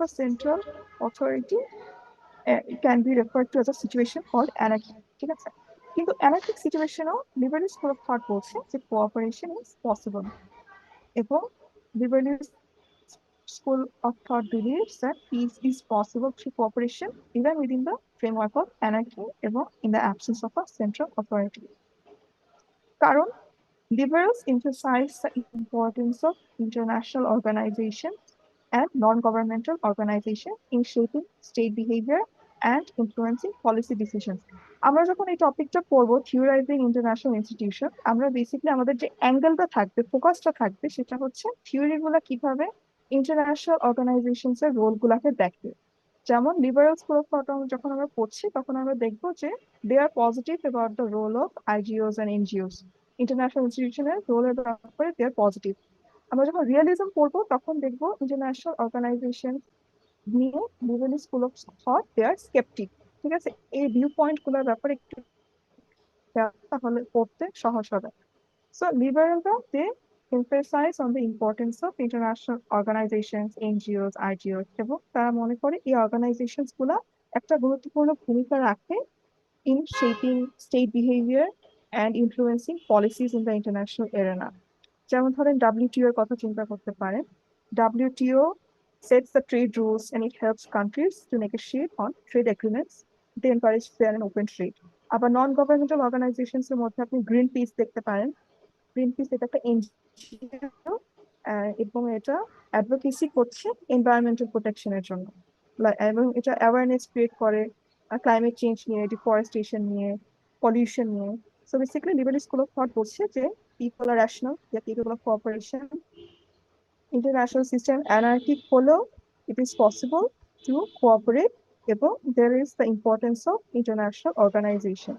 a central authority can be referred to as a situation called anarchy. ঠিক আছে, কিন্তু anarchic সিচুয়েশনও liberal school of thought বলছে যে কোঅপারেশন ইজ পসিবল, এবং liberal school of thought believes that peace is possible through cooperation even within the framework of anarchy এবং in the absence of a central authority. কারণ liberals emphasize the importance of international organizations and non-governmental organizations in shaping state behavior and influencing policy decisions. আমরা যখন এই টপিকটা পড়বো থিওরাইজিং international institution, আমরা basically আমাদের যে অ্যাঙ্গেলটা থাকবে, ফোকাসটা থাকবে, সেটা হচ্ছে থিওরিগুলো কিভাবে ইন্টারন্যাশনাল অর্গানাইজেশনস এর রোল গুলাকে দেখবে। যেমন লিবারেল স্কুল অফ থট যখন আমরা পড়ছি তখন আমরা দেখবো যে they are positive about the role of IGOs and NGOs, international ইনস্টিটিউশনের রোলের ব্যাপারে দে আর পজিটিভ। আমরা যখন রিয়েলিজম পড়বো তখন দেখবো ইন্টারন্যাশনাল অর্গানাইজেশন নিয়ে liberal school of thought they are skeptic. ঠিক আছে, এই ভিউ পয়েন্ট গুলোর ব্যাপারে একটু তাহলে পড়তে সহজ হবে। So liberalism, they emphasize on the importance of international organizations, NGOs, IGOs, এবং তারা মনে করে এই অর্গানাইজেশনস গুলা একটা গুরুত্বপূর্ণ ভূমিকা রাখে in shaping state behavior and influencing policies in the international arena. যেমন ধরেন WTO এর কথা চিন্তা করতে পারেন। WTO sets the trade rules and it helps countries to negotiate on trade agreements. They encourage fair and open trade. আবার নন governmental organisations এর মধ্যে আপনি গ্রিন পিস দেখতে পারেন। গ্রিন পিস এটা একটা এনজিও এবং এটা অ্যাডভোকেসি করছে এনভায়রনমেন্টাল প্রোটেকশনের জন্য, এবং এটা অ্যাওয়ারনেস ক্রিয়েট করে ক্লাইমেট চেঞ্জ নিয়ে, ডিফরেস্টেশন নিয়ে, পলিউশন নিয়ে। So basically liberal school of thought বলছে যে people are rational, they are capable of cooperation, international system anarchic হলেও it is possible to cooperate, এবং there is the importance of international organisation.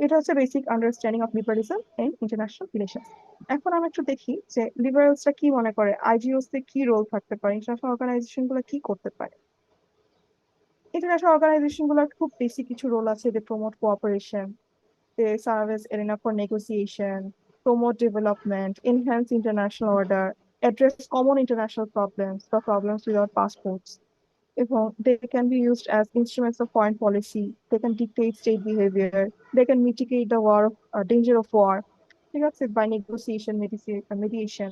এটা হচ্ছে basic understanding of liberalism and international relations. এখন আমরা একটু দেখি যে লিবারেলসরা কি মনে করে আইজিওস তে কি রোল থাকতে পারে, ইন্টারন্যাশনাল অর্গানাইজেশন গুলো কি করতে পারে। ইন্টারন্যাশনাল অর্গানাইজেশন গুলোর খুব বেশি কিছু রোল আছে। They promote cooperation, they serve as arena for negotiation, promote development, enhance international order, address common international problems or problems without passports. They can be used as instruments of foreign policy. They can dictate state behavior. They can mitigate the danger of war. ঠিক আছে, by negotiation, mediation.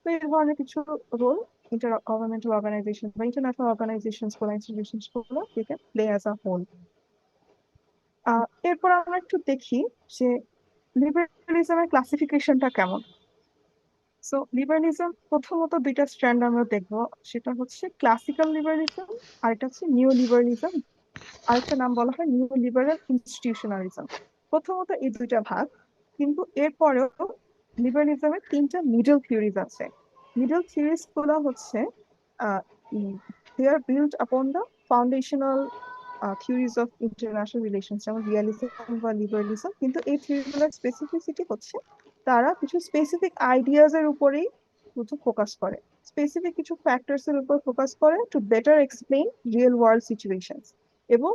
তো এই ধরনের কিছু role intergovernmental organizations বা international organizations গুলো, institutions গুলো they can play as a whole. এরপর আমরা একটু দেখি যে লিবারেলিজমের ক্লাসিফিকেশনটা কেমন। সো লিবারেলিজম প্রথমত দুইটা স্ট্র্যান্ড আমরা দেখবো, সেটা হচ্ছে ক্লাসিক্যাল লিবারেলিজম আর এটা হচ্ছে নিউ লিবারেলিজম, আরেকটা নাম বলা হয় নিউ লিবারেল ইনস্টিটিউশনালিজম। প্রথমত এই দুইটা ভাগ, কিন্তু এরপরেও লিবারেলিজমের তিনটা মিডল থিওরিজ আছে। মিডল থিওরিজ গুলো হচ্ছে they are build upon the foundational theories of international relations, যেমন রিয়ালিজম বা লিবারেলিজম। কিন্তু এই থিওরিগুলোর স্পেসিফিসিটি হচ্ছে তারা কিছু স্পেসিফিক আইডিয়াজ এর উপরেই শুধু ফোকাস করে, স্পেসিফিক কিছু ফ্যাক্টরস এর উপর ফোকাস করে to better explain real world situations. এবং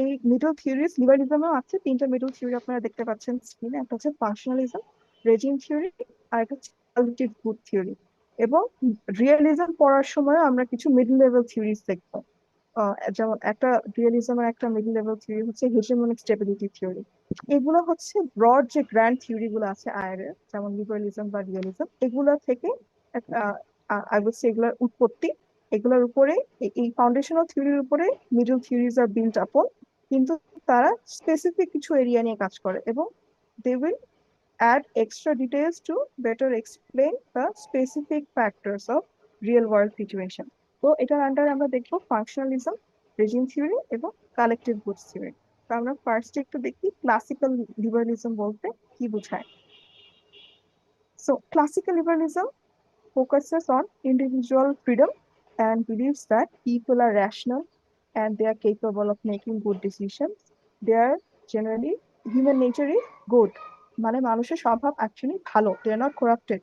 এই মিডল থিওরিজ লিবারেলিজমেও আছে। তিনটা মিডল থিওরি আপনারা দেখতে পাচ্ছেন স্ক্রিনে, একটা হচ্ছে ফাংশনালিজম, রেজিম থিওরি, আর একটা হচ্ছে কোয়ালিটেটিভ গুড থিওরি। এবং রিয়েলিজম পড়ার সময় আমরা কিছু মিডল লেভেল থিওরিজ দেখবো। যেমন একটা রিয়েলিজমের একটা মিডল লেভেল থিওরি হচ্ছে হেজেমনিক স্টেবিলিটি থিওরি। এগুলো হচ্ছে ব্রড যে গ্র্যান্ড থিওরি গুলো আছে আয়ের, যেমন লিবারেলিজম বা রিয়েলিজম, এগুলো থেকে আই উইল সে এগুলোর উৎপত্তি। এগুলোর উপরে এই ফাউন্ডেশনাল থিওরির উপরে মিডল থিওরিজ আর বিল্ট আপন, কিন্তু তারা স্পেসিফিক কিছু এরিয়া নিয়ে কাজ করে এবং they will add extra details to better explain the specific factors of real world situation. তো এটার আন্ডারে আমরা দেখবো ফাংশনালিজম, রেজিম থিওরি এবং কালেকটিভ গুডস থিওরি। তো আমরা ফার্স্ট একটু দেখি ক্লাসিক্যাল লিবারালিজম বলতে কি বোঝায়। So classical liberalism focuses on individual freedom and believes that people are rational and they are capable of making good decisions. They are generally, human nature is good, মানে মানুষের স্বভাব actually ভালো, they are not corrupted,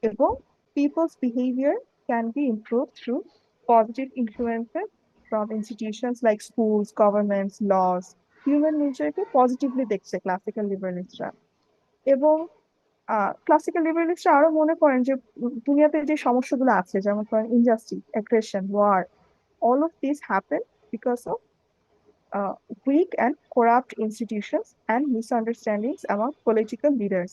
এবং people's behavior can be improved through positive influences from institutions like schools, governments, laws. Human nature K positively দেখছে classical লিবারালিস্টরা। এবং classical লিবারালিস্টরা আরো মনে করেন যে দুনিয়াতে যে সমস্যাগুলো আছে, যেমন ধরেন injustice, aggression, war, all of this happened because of weak and corrupt institutions and misunderstandings among political leaders.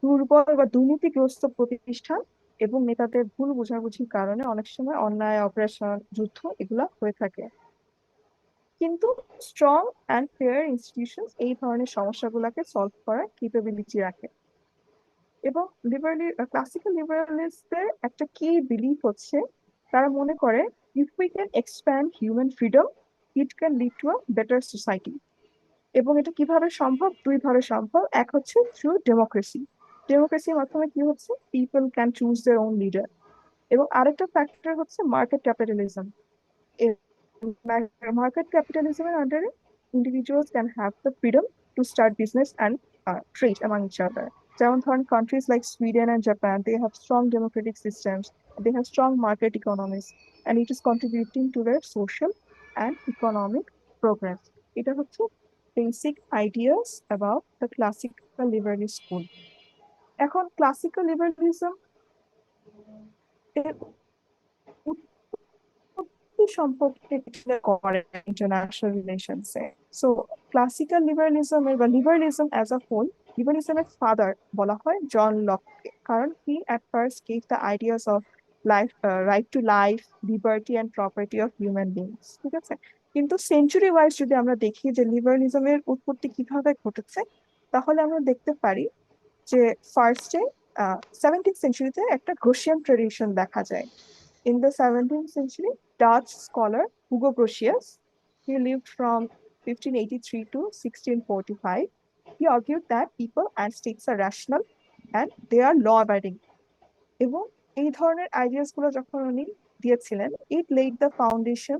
দুর্বল বা দুর্নীতিগ্রস্ত প্রতিষ্ঠান এবং নেতাদের ভুল বোঝাবুঝির কারণে অনেক সময় অন্যায়, অপারেশন, যুদ্ধ এগুলা হয়ে থাকে। কিন্তু স্ট্রং অ্যান্ড ফেয়ার ইনস্টিটিউশন এই ধরনের সমস্যাগুলোকে সলভ করার কেপাবিলিটি রাখে। এবং ক্লাসিক্যাল লিবারালিস্টদের একটা কি বিলিফ হচ্ছে, তারা মনে করে if we can expand human freedom it can lead to a better society. এবং এটা কিভাবে সম্ভব? দুইভাবে সম্ভব। এক হচ্ছে থ্রু ডেমোক্রেসি। ডেমোক্রেসির মাধ্যমে কি হচ্ছে, people can choose their own leader. এবং আরেকটা ফ্যাক্টর হচ্ছে market capitalism. Market capitalism under it, individuals can have the freedom to start business and trade among each other. যেমন ধরেন countries like Sweden and Japan, they have strong democratic systems, they have strong market economies, and it is contributing to their social and economic progress. এটা হচ্ছে basic ideas about the classical liberalist school. এখন classical liberalism এর সম্পর্কে করে international রিলেশনসে। So classical liberalism বা liberalism as a whole, লিবারালিজমের father বলা হয় জন লককে, কারণ he at first gave the ideas of life, right to life, liberty and property of human beings. ঠিক আছে, কিন্তু সেঞ্চুরি ওয়াইজ যদি আমরা দেখি যে লিবারালিজমের উৎপত্তি কিভাবে ঘটেছে, তাহলে আমরা দেখতে পারি যে ফার্স্টে 17th সেঞ্চুরিতে একটা গ্রোসিয়ান ট্রেডিশন দেখা যায়। In the 17th century, Dutch scholar Hugo Grotius, he lived from 1583 to 1645. He argued that people and states are rational and they are law-abiding. এবং এই ধরনের আইডিয়াস গুলো যখন উনি দিয়েছিলেন, it laid the foundation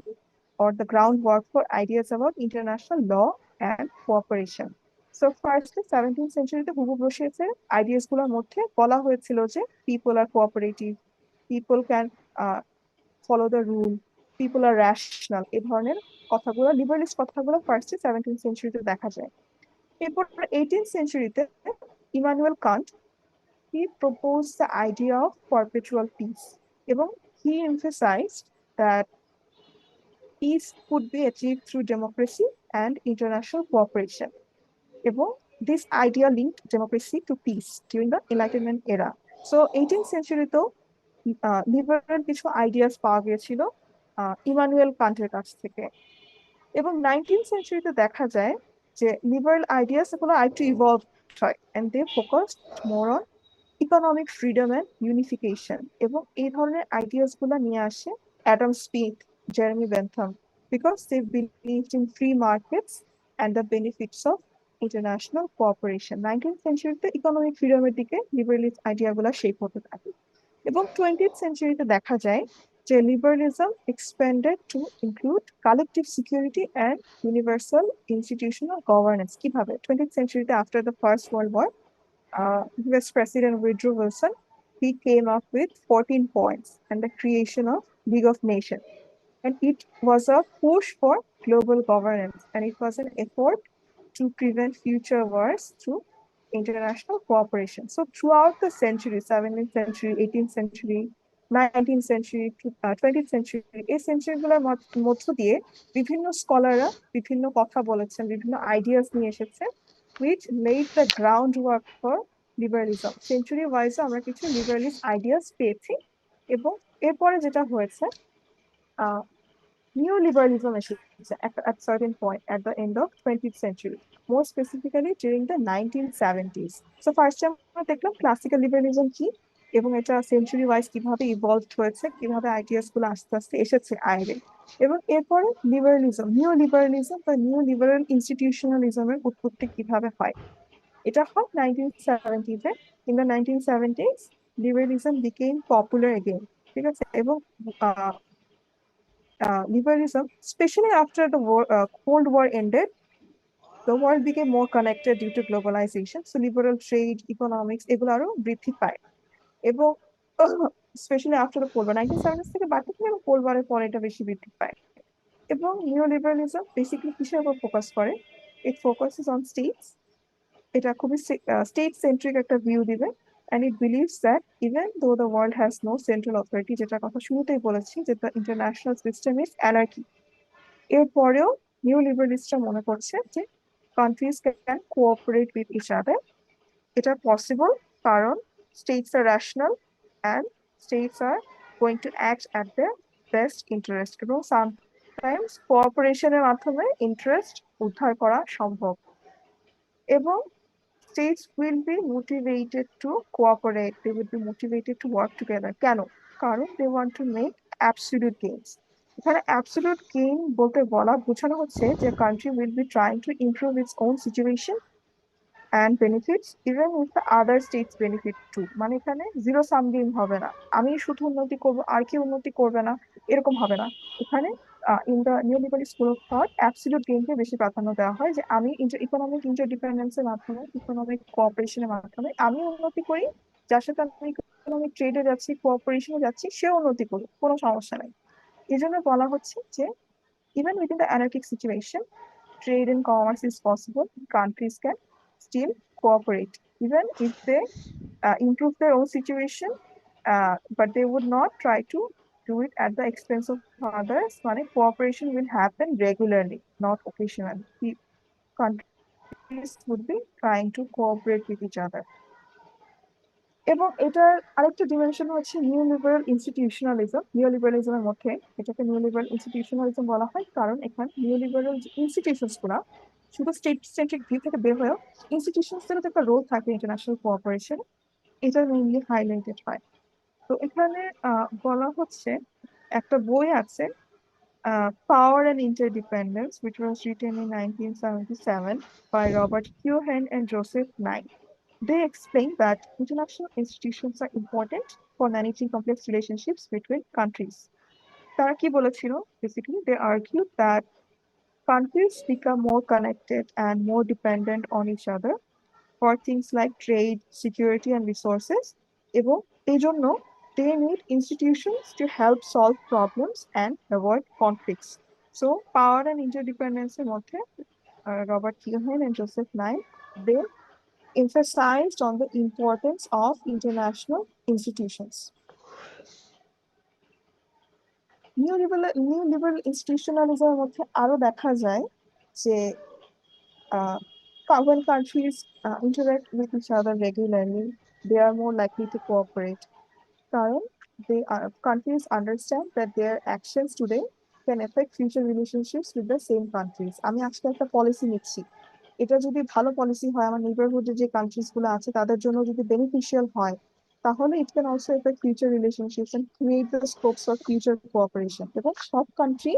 or the groundwork for ideas about international law and cooperation. So firstly 17th centuryতে Hugo গ্রোসিয়াসের ideas গুলোর মধ্যে বলা হয়েছিল যে people are cooperative, people can follow the rule, people are rational, এই ধরনের কথাগুলো, লিবারালিস্ট কথাগুলো ফার্স্টে 17th সেঞ্চুরিতে দেখা যায়। এরপর 18th সেঞ্চুরিতে Immanuel Kant, he proposed the idea of perpetual peace, এবং he emphasized that peace could be achieved through democracy and international cooperation. এবং this idea linked democracy to peace during the Enlightenment era. So 18th সেঞ্চুরিতেও liberal কিছু ideas পাওয়া গিয়েছিল Emmanuel কান্টের কাছ থেকে। এবং 19th সেঞ্চুরিতে দেখা যায় যে লিবারাল আইডিয়াস এগুলো আরেকটু ইভলভ হয়, and they focused more on economic freedom and unification. এবং এই ধরনের আইডিয়াস গুলো নিয়ে আসে Adam Smith, Jeremy Bentham, because they believed in free markets and the benefits of international cooperation. 19th সেঞ্চুরিতে ইকোনমিক ফ্রিডমের দিকে লিবারালিস্ট আইডিয়া গুলা শেপ হতে থাকে। এবং 20th সেঞ্চুরিতে দেখা যায় যে liberalism expanded to include collective security and universal institutional governance. কিভাবে? 20th সেঞ্চুরিতে after the first world war, US President Woodrow Wilson, he came up with 14 points and the creation of League of Nations. And it was a push for global governance, and it was an effort to prevent future wars through international cooperation. So throughout the century, 17th century, 18th century, 19th century, 20th century, এই সেঞ্চুরিগুলোর মধ্য দিয়ে বিভিন্ন স্কলাররা বিভিন্ন কথা বলেছেন, বিভিন্ন ideas নিয়ে এসেছে, which laid the groundwork for liberalism. Century wise আমরা কিছু লিবারালিস্ট আইডিয়াস পেয়েছি। এবং এরপরে যেটা হয়েছে, neoliberalism এসেছে at certain point at the end of 20th century, more specifically during the 1970s. So first আমরা দেখলাম ক্লাসিক্যাল লিবারালিজম কি এবং এটা সেঞ্চুরি ওয়াইজ কিভাবে ইভলভড হয়েছে, কিভাবে আইডিয়াস গুলো আস্তে আস্তে এসেছে আইরে। এবং এরপরে লিবারালিজম, নিউ লিবারালিজম বা নিউ লিবারাল ইনস্টিটিউশনালিজমের উৎপত্তি কিভাবে হয়, এটা হয় 1970s A. In the 1970s, liberalism became popular again. ঠিক আছে, এবং liberalism, especially after the Cold War ended, the world became more connected due to globalization. So liberal trade, economics, এগুলো আরো বৃদ্ধি পায়। এবং specially after the cold war, 1970s থেকে বাড়তে থাকে এবং কোল্ড ওয়ারের পরে এটা বেশি বৃদ্ধি পায়। এবং নিওলিবারালিজম বেসিক্যালি কিসের উপর ফোকাস করে? ইট ফোকাসেস অন স্টেটস। এটা খুবই স্টেট সেন্ট্রিক একটা ভিউ দিবে, and it believes that even though the world has no central authority, যেটা কথা শুরুতেই বলেছি যে the international system is anarchy, এরপরেও নিউ লিবারালিস্টরা মনে করছে যে countries can cooperate with each other. এটা পসিবল কারণ states are rational and states are going to act at their best interest, এবং sometimes কোঅপারেশনের মাধ্যমে ইন্টারেস্ট উদ্ধার করা সম্ভব, এবং states will be motivated to cooperate, they will be motivated to work together. কেন? কারণ they want to make absolute gains. এখানে absolute gain বলতে বোঝানো হচ্ছে যে country will be trying to improve its own situation and benefits even if the other states benefit too. মানে এখানে zero sum game হবে না, আমি শুধু উন্নতি করব আর কি উন্নতি করবে না, এরকম হবে না। এখানে in the new liberal school of thought absolute গেইনকে বেশি প্রাধান্য দেওয়া হয়, যে আমি ইকোনমিক ইন্টারডিপেন্ডেন্সের মাধ্যমে, ইকোনমিক কোঅপারেশনের মাধ্যমে আমি উন্নতি করি, যার সাথে আমি ইকোনমিক ট্রেডে যাচ্ছি, কোঅপারেশনে যাচ্ছি, সে উন্নতি করুক, কোনো সমস্যা নাই। এই জন্য বলা হচ্ছে যে even within the anarchic situation, trade and commerce is possible. Countries can still cooperate, even if they improve their own situation, but they would not try to do it at the expense of others. Money cooperation will happen regularly, not occasionally. The countries would be trying to cooperate with each other. এবং এটার আরেকটা dimension হচ্ছে new liberal institutionalism. New লিবারালিজমের মধ্যে এটাকে new liberal institutionalism বলা হয়, কারণ এখানে নিউ লিবারাল ইনস্টিটিউশনস গুলা শুধু স্টেট সেন্ট্রিক ভিউ থেকে বের হয়েও ইনস্টিটিউশনস এরও তো একটা রোল থাকে ইন্টারন্যাশনাল কোঅপারেশন, এটা মেইনলি হাইলাইটেড হয়। তো এখানে বলা হচ্ছে, একটা বই আছে Power and Interdependence, which was written in 1977 by Robert Keohane and Joseph Nye. They explain that international institutions are important for managing complex relationships between countries. তারা কি বলেছিল? Basically, they argued that countries become more connected and more dependent on each other for things like trade, security, and resources. এবং এই জন্য they need institutions to help solve problems and avoid conflicts. So, power and interdependence এর মধ্যে Robert Keohane and Joseph Nye, they emphasized on the importance of international institutions. New liberal ইনস্টিটিউশনালিজমের মধ্যে আরো দেখা যায় যে when countries interact with each other regularly, they are more likely to cooperate. কারণ countries understand that their actions today can affect future relationships with the same countries. আমি আজকে একটা পলিসি নিচ্ছি, এটা যদি ভালো পলিসি হয়, আমার নেইবারহুডে যে কান্ট্রিজ গুলো আছে তাদের জন্য যদি বেনিফিশিয়াল হয়, তাহলে it can also effect future relationships and create the scopes for future cooperation. এবং সব country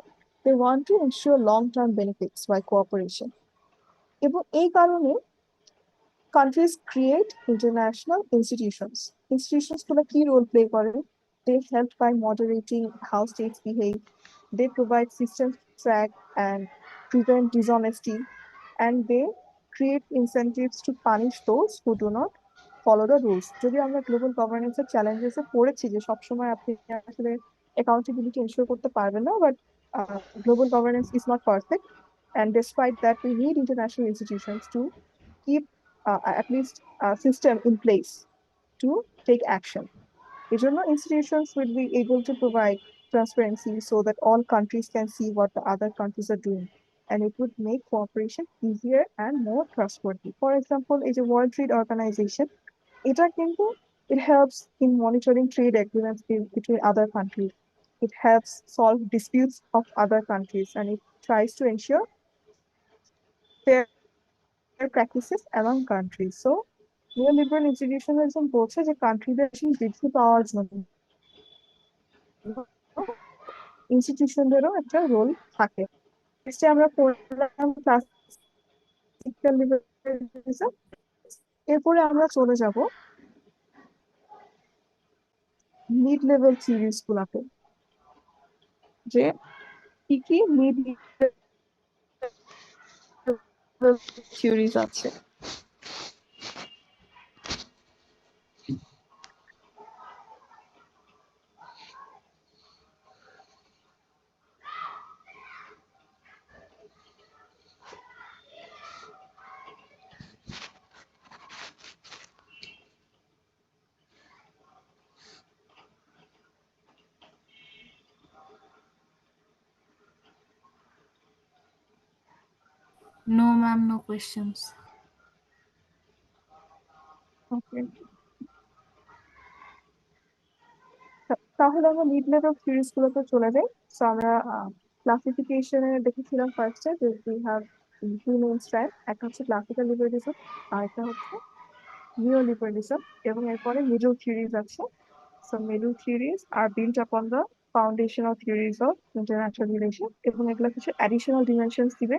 they want to ensure long term benefits by cooperation, এবং এই কারণে countries create international institutions. Institutions play a key role play করে. They help by moderating how states behave. They provide systems to track and prevent dishonesty, and they create incentives to punish those who do not follow the rules. যদি আমরা global গভর্নেন্সের challenges এ পড়েছি যে সবসময় আপনি আসলে accountability ensure করতে পারবেন না, but global governance is not perfect, and despite that we need international institutions to keep at least a system in place to take action. এজন্য institutions will be able to provide transparency so that all countries can see what the other countries are doing, and it would make cooperation easier and more trustworthy. For example, is a World Trade Organization. এটা কিন্তু it helps in monitoring trade agreements between other countries. It helps solve disputes of other countries, and it tries to ensure fair practices among countries. So, neoliberal institutionalism বলছে যে কান্ট্রিদের বৃদ্ধি পাওয়ার জন্য ইনস্টিটিউশনদেরও একটা role থাকে। নেক্সটে আমরা পড়লাম ক্লাসিক্যাল লিবারালিজম, এরপরে আমরা চলে যাব মিড লেভেল থিওরিজ গুলাতে, যে কি কি মিড লেভেল থিওরিজ আছে। No, ma'am, no questions. Okay. তাহলে আমরা মিড লেভেল থিওরিজ গুলোতে চলে যাই। সো আমরা ক্লাসিফিকেশনে দেখেছিলাম ফার্স্টে যে we have to main strand, একটা হচ্ছে ক্লাসিক্যাল লিবারেলিজম আর একটা হচ্ছে নিও লিবারেলিজম, এবং এরপরে মিডল থিওরিজ আছে। So middle theories are built upon the foundational theories of international relation, এবং এগুলো কিছু additional dimensions দিবে.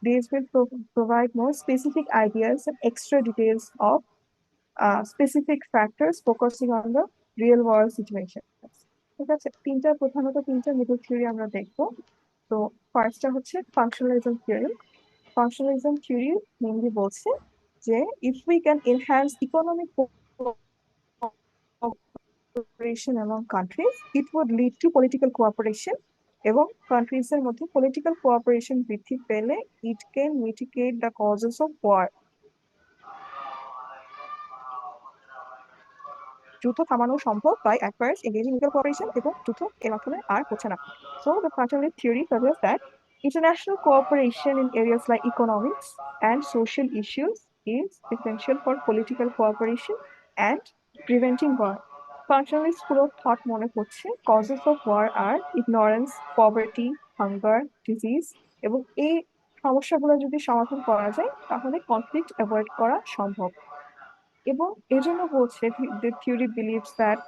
These will provide more specific ideas and extra details of specific factors focusing on the real world situations. ঠিক আছে, প্রধানত তিনটা middle theory আমরা দেখবো। তো ফার্স্টটা হচ্ছে functionalism theory. Functionalism theory mainly বলছে যে if we can enhance economic cooperation among countries, it would lead to political cooperation, এবং countries এর মধ্যে political cooperation বৃদ্ধি পেলে it can mitigate the causes of war. যুদ্ধ থামানো সম্ভব by at first engaging legal cooperation, এবং যুদ্ধ এর মাধ্যমে আর হচ্ছে না। So the functionalist theory suggests that international cooperation in areas like economics and social issues is essential for political cooperation and preventing war. Functionalist school of thought মনে করছে causes of war are ignorance, poverty, hunger, disease, এবং এই সমস্যাগুলো যদি সমাধান করা যায় তাহলে কনফ্লিক্ট অ্যাভয়েড করা সম্ভব। এবং এজন্য বলছে the theory believes that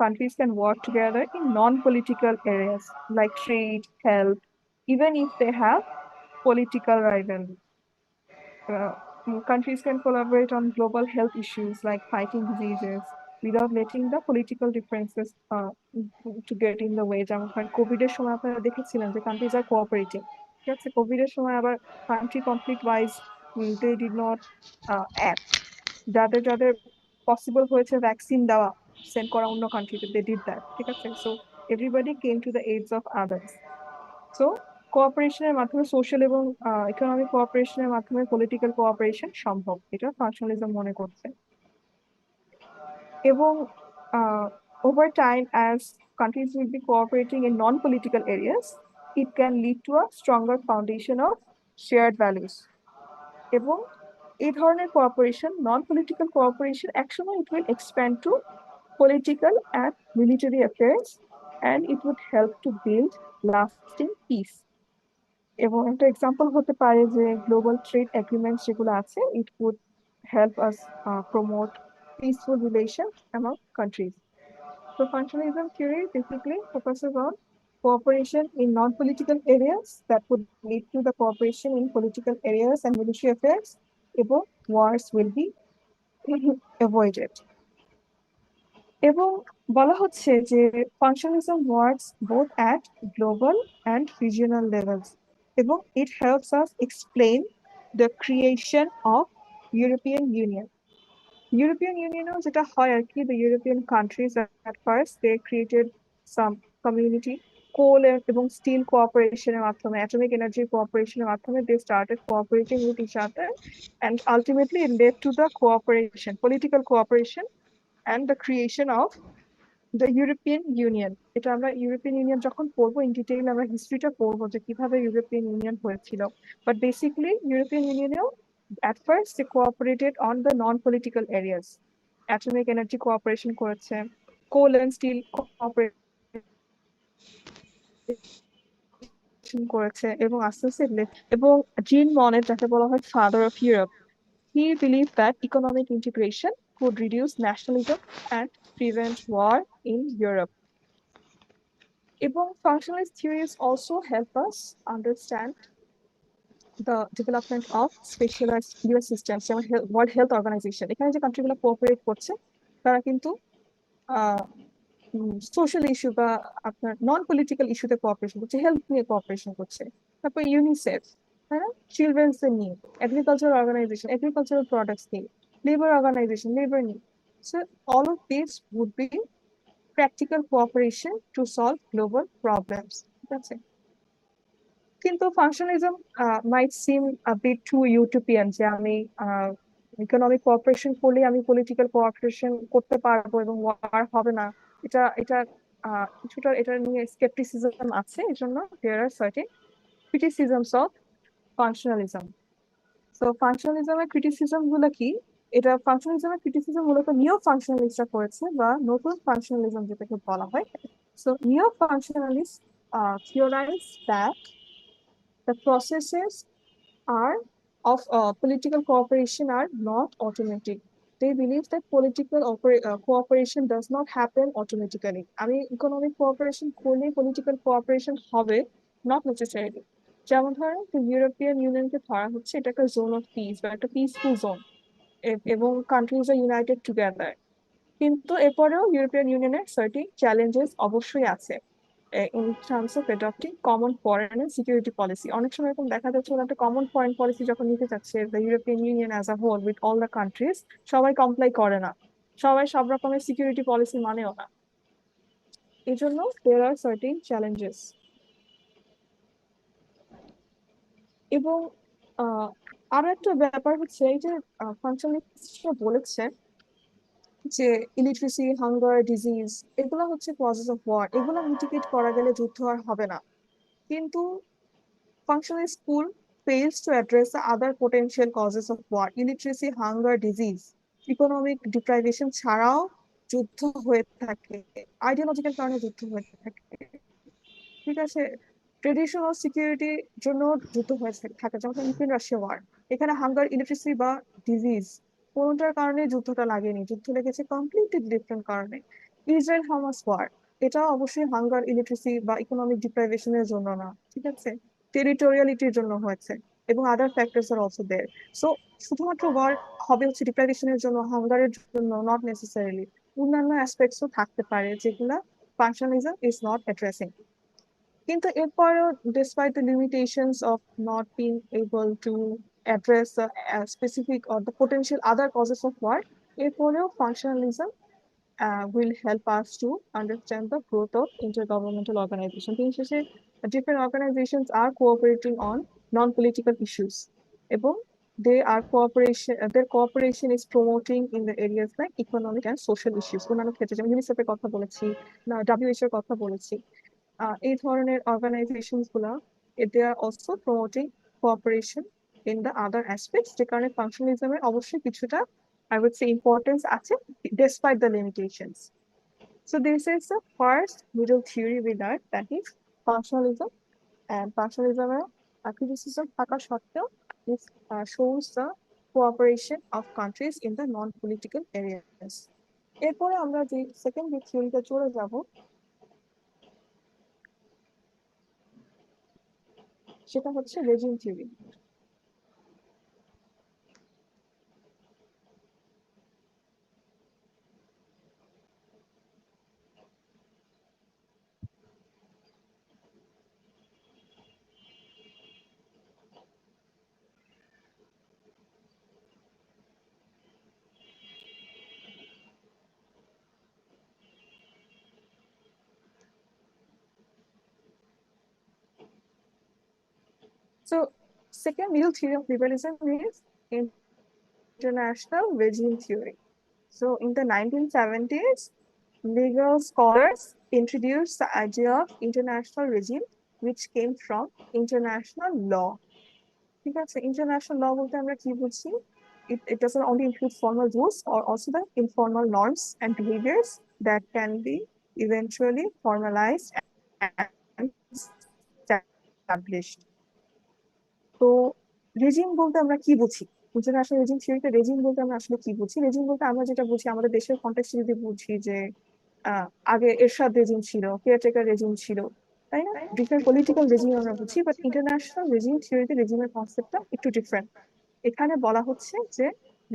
countries can work together in non-political areas like trade, health, even if they have political rivalry. Countries can collaborate on global health issues like fighting diseases without letting the political differences to get in the way. যেমন Covid এর সময় আপনারা দেখেছিলেন যে countries are cooperating. ঠিক আছে, Covid এর সময় আবার country conflict wise they did not act. যাদের যাদের পসিবল হয়েছে ভ্যাকসিন দেওয়া, সেন্ড করা অন্য কান্ট্রিতে, দে ডিড দ্যাট। ঠিক আছে, so everybody came to the aids of others. So কোঅপারেশনের মাধ্যমে, সোশ্যাল এবং ইকোনমিক কোঅপারেশনের মাধ্যমে পলিটিক্যাল কোঅপারেশন সম্ভব, এটা ফাংশনালিজম মনে করছে। এবং over time, as countries will be cooperating in non-political areas, it can lead to a stronger foundation of shared values. এবং এই ধরনের কোঅপারেশন, নন পলিটিক্যাল কোঅপারেশন, একসময় it will expand to political and military affairs, and it would help to build lasting peace. এবং একটা example হতে পারে যে global trade agreement যেগুলো আছে, it would help us promote peaceful relations among countries. So functionalism theory basically focuses on cooperation in non-political areas that would lead to the cooperation in political areas and military affairs, এবং wars will be avoided. এবং বলা হচ্ছে যে functionalism works both at global and regional levels, এবং it helps us explain the creation of European Union. European Union যেটা হয় আর কি, the European countries at first they created some community, coal এবং steel cooperation এর মাধ্যমে, atomic energy cooperation এর মাধ্যমে they started cooperating with each other, and ultimately it led to the cooperation, political cooperation, and the creation of the European Union. এটা আমরা European union যখন পড়বো in detail আমরা হিস্ট্রিটা পড়বো যে কিভাবে ইউরোপিয়ান ইউনিয়ন হয়েছিল। বাট বেসিকলি ইউরোপিয়ান ইউনিয়নেও at first they cooperated on the non-political areas. Atomic energy cooperation করেছে, coal and steel cooperation করেছে, এবং আস্তে আস্তে এবং জিন মনেট, যাকে বলা হয় father of Europe, he believed that economic integration could reduce nationalism and prevent war in Europe. এবং functionalist theories also help us understand the development of specialized US systems, যেমন ওয়ার্ল্ড হেলথ অর্গানাইজেশন। এখানে যে কান্ট্রিগুলো cooperate করছে তারা কিন্তু social issue বা আপনার non political ইস্যুতে কোঅপারেশন করছে, হেলথ নিয়ে কোঅপারেশন করছে। তারপর ইউনিসেফ, তাই না, চিলড্রেন্স এর নিয়ে, এগ্রিকালচারাল অর্গানাইজেশন এগ্রিকালচারাল প্রোডাক্টস নিয়ে, লেবার অর্গানাইজেশন লেবার নিয়ে। So all of this would be practical cooperation to solve global problems. That's it. কিন্তু functionalism might seem a bit too utopian, যে আমি ইকোনমিক কোঅপারেশন করলে আমি political cooperation করতে পারবো এবং ওয়ার হবে না। এটা এটা কিছুটা এটা নিয়ে স্কেপটিসিজম আছে, এই জন্য there are certain criticisms of functionalism. তো ফাংশনালিজমের ক্রিটিসিজম গুলো কি? এটা ফাংশনালিজমের ক্রিটিসিজম মূলত নিও ফাংশনালিস্টরা করেছে, বা নতুন ফাংশনালিজম যেটাকে বলা হয়। সো নিও ফাংশনালিস্ট theorize that the processes are political cooperation are not automatic. They believe that political cooperation does not happen automatically. আমি ইকোনমিক কোঅপারেশন করলে পলিটিক্যাল কোঅপারেশন হবে, নট নেসেসারিলি। যেমন ধরেন ইউরোপিয়ান ইউনিয়নকে ধরা হচ্ছে এটা একটা জোন অফ পিস বা একটা পিসফুল জোন, এবং কান্ট্রিজ আর ইউনাইটেড টুগেদার। কিন্তু এরপরেও ইউরোপিয়ান ইউনিয়নের সার্টিন চ্যালেঞ্জেস অবশ্যই আছে in terms of adopting common foreign and security policy. অনেক সময় এরকম দেখা যাচ্ছে ওরা একটা কমন ফরেন পলিসি যখন নিতে চাচ্ছে, the European Union as a whole with all the countries, সবাই কমপ্লাই করে না, সবাই সব রকমের সিকিউরিটি পলিসি মানেও না। এই জন্য দেয়ার আর সার্টেন চ্যালেঞ্জেস। এবং আরো একটা ব্যাপার হচ্ছে এই যে ফাংশনালিস্টরা বলেছে যে ইলিটারেসি, হাঙ্গার, ডিজিজ, এগুলো হচ্ছে কজেস অফ ওয়ার, এগুলো মিটিগেট করা গেলে যুদ্ধ আর হবে না। কিন্তু functional school fails to address the other potential causes of war, illiteracy, hunger, disease, economic deprivation ছাড়াও যুদ্ধ হয়ে থাকে, আইডিওলজিক্যাল কারণে যুদ্ধ হয়ে থাকে। ঠিক আছে, ট্রেডিশনাল সিকিউরিটির জন্য যুদ্ধ হয়ে থাকে, যেমন ইউক্রেন রাশিয়া ওয়ার। এখানে হাঙ্গার, ইলেকট্রিসিটি বা ডিজিজ কোনটার কারণে যুদ্ধটা লাগেনি, যুদ্ধ লেগেছে কমপ্লিটলি ডিফারেন্ট কারণে। ইসরায়েল হামাস ওয়ার, এটা অবশ্যই হাঙ্গার, ইলেকট্রিসিটি বা ইকোনমিক ডিপ্রাইভেশনের জন্য না, ঠিক আছে, টেরিটোরিয়ালিটির জন্য হয়েছে, এবং other factors are also there. So শুধুমাত্র ওয়ার হবে হচ্ছে ডিপ্রাইভেশনের জন্য, হাঙ্গারের জন্য নট নেসেসারিলি, অন্যান্য অ্যাসপেক্টসও থাকতে পারে যেগুলা ফাংশনালিজম ইজ নট অ্যাড্রেসিং। কিন্তু এরপরেও despite the limitations of not being able to address the specific or the potential other causes of war, এরপরেও functionalism will help us to understand the growth of intergovernmental organization. দিন শেষে different organizations are cooperating on non-political issues, এবং their cooperation is promoting in the areas like economic and social issues. অন্যান্য ক্ষেত্রে যেমন ইউনিসেফের কথা বলেছি, না WHO এর কথা বলেছি, এই ধরনের অর্গানাইজেশনস গুলা, they are also promoting cooperation in the other aspects, যে কারণে ফাংশনালিজমের অবশ্যই কিছুটা I would say importance আছে despite the limitations. So this is the first middle theory we learned, that is functionalism. And functionalism criticism থাকা সত্ত্বেও it shows the cooperation of countries in the non-political areas. এরপরে আমরা যে second থিওরিতে চলে যাব, সেটা হচ্ছে regime theory. So, second middle theory of liberalism is international regime theory. So, in the 1970s, legal scholars introduced the idea of international regime, which came from international law. ঠিক আছে, international law বলতে আমরা কি বুঝি? It doesn't only include formal rules, or also the informal norms and behaviors that can be eventually formalized and established. তো regime বলতে আমরা কি বুঝি? ইন্টারন্যাশনাল রেজিম থিওরিতে রেজিম বলতে আমরা আসলে কি বুঝি? রেজিম বলতে আমরা যেটা বুঝি, আমাদের দেশের কন্টেক্সটে যদি বুঝি যে আগে এরশাদ রেজিম ছিল, কেয়ারটেকার রেজিম ছিল, তাই না? ডিফারেন্ট পলিটিক্যাল রেজিম আমরা বুঝি, বাট ইন্টারন্যাশনাল রেজিম থিওরিতে রেজিমের কনসেপ্টটা একটু ডিফারেন্ট। এখানে বলা হচ্ছে যে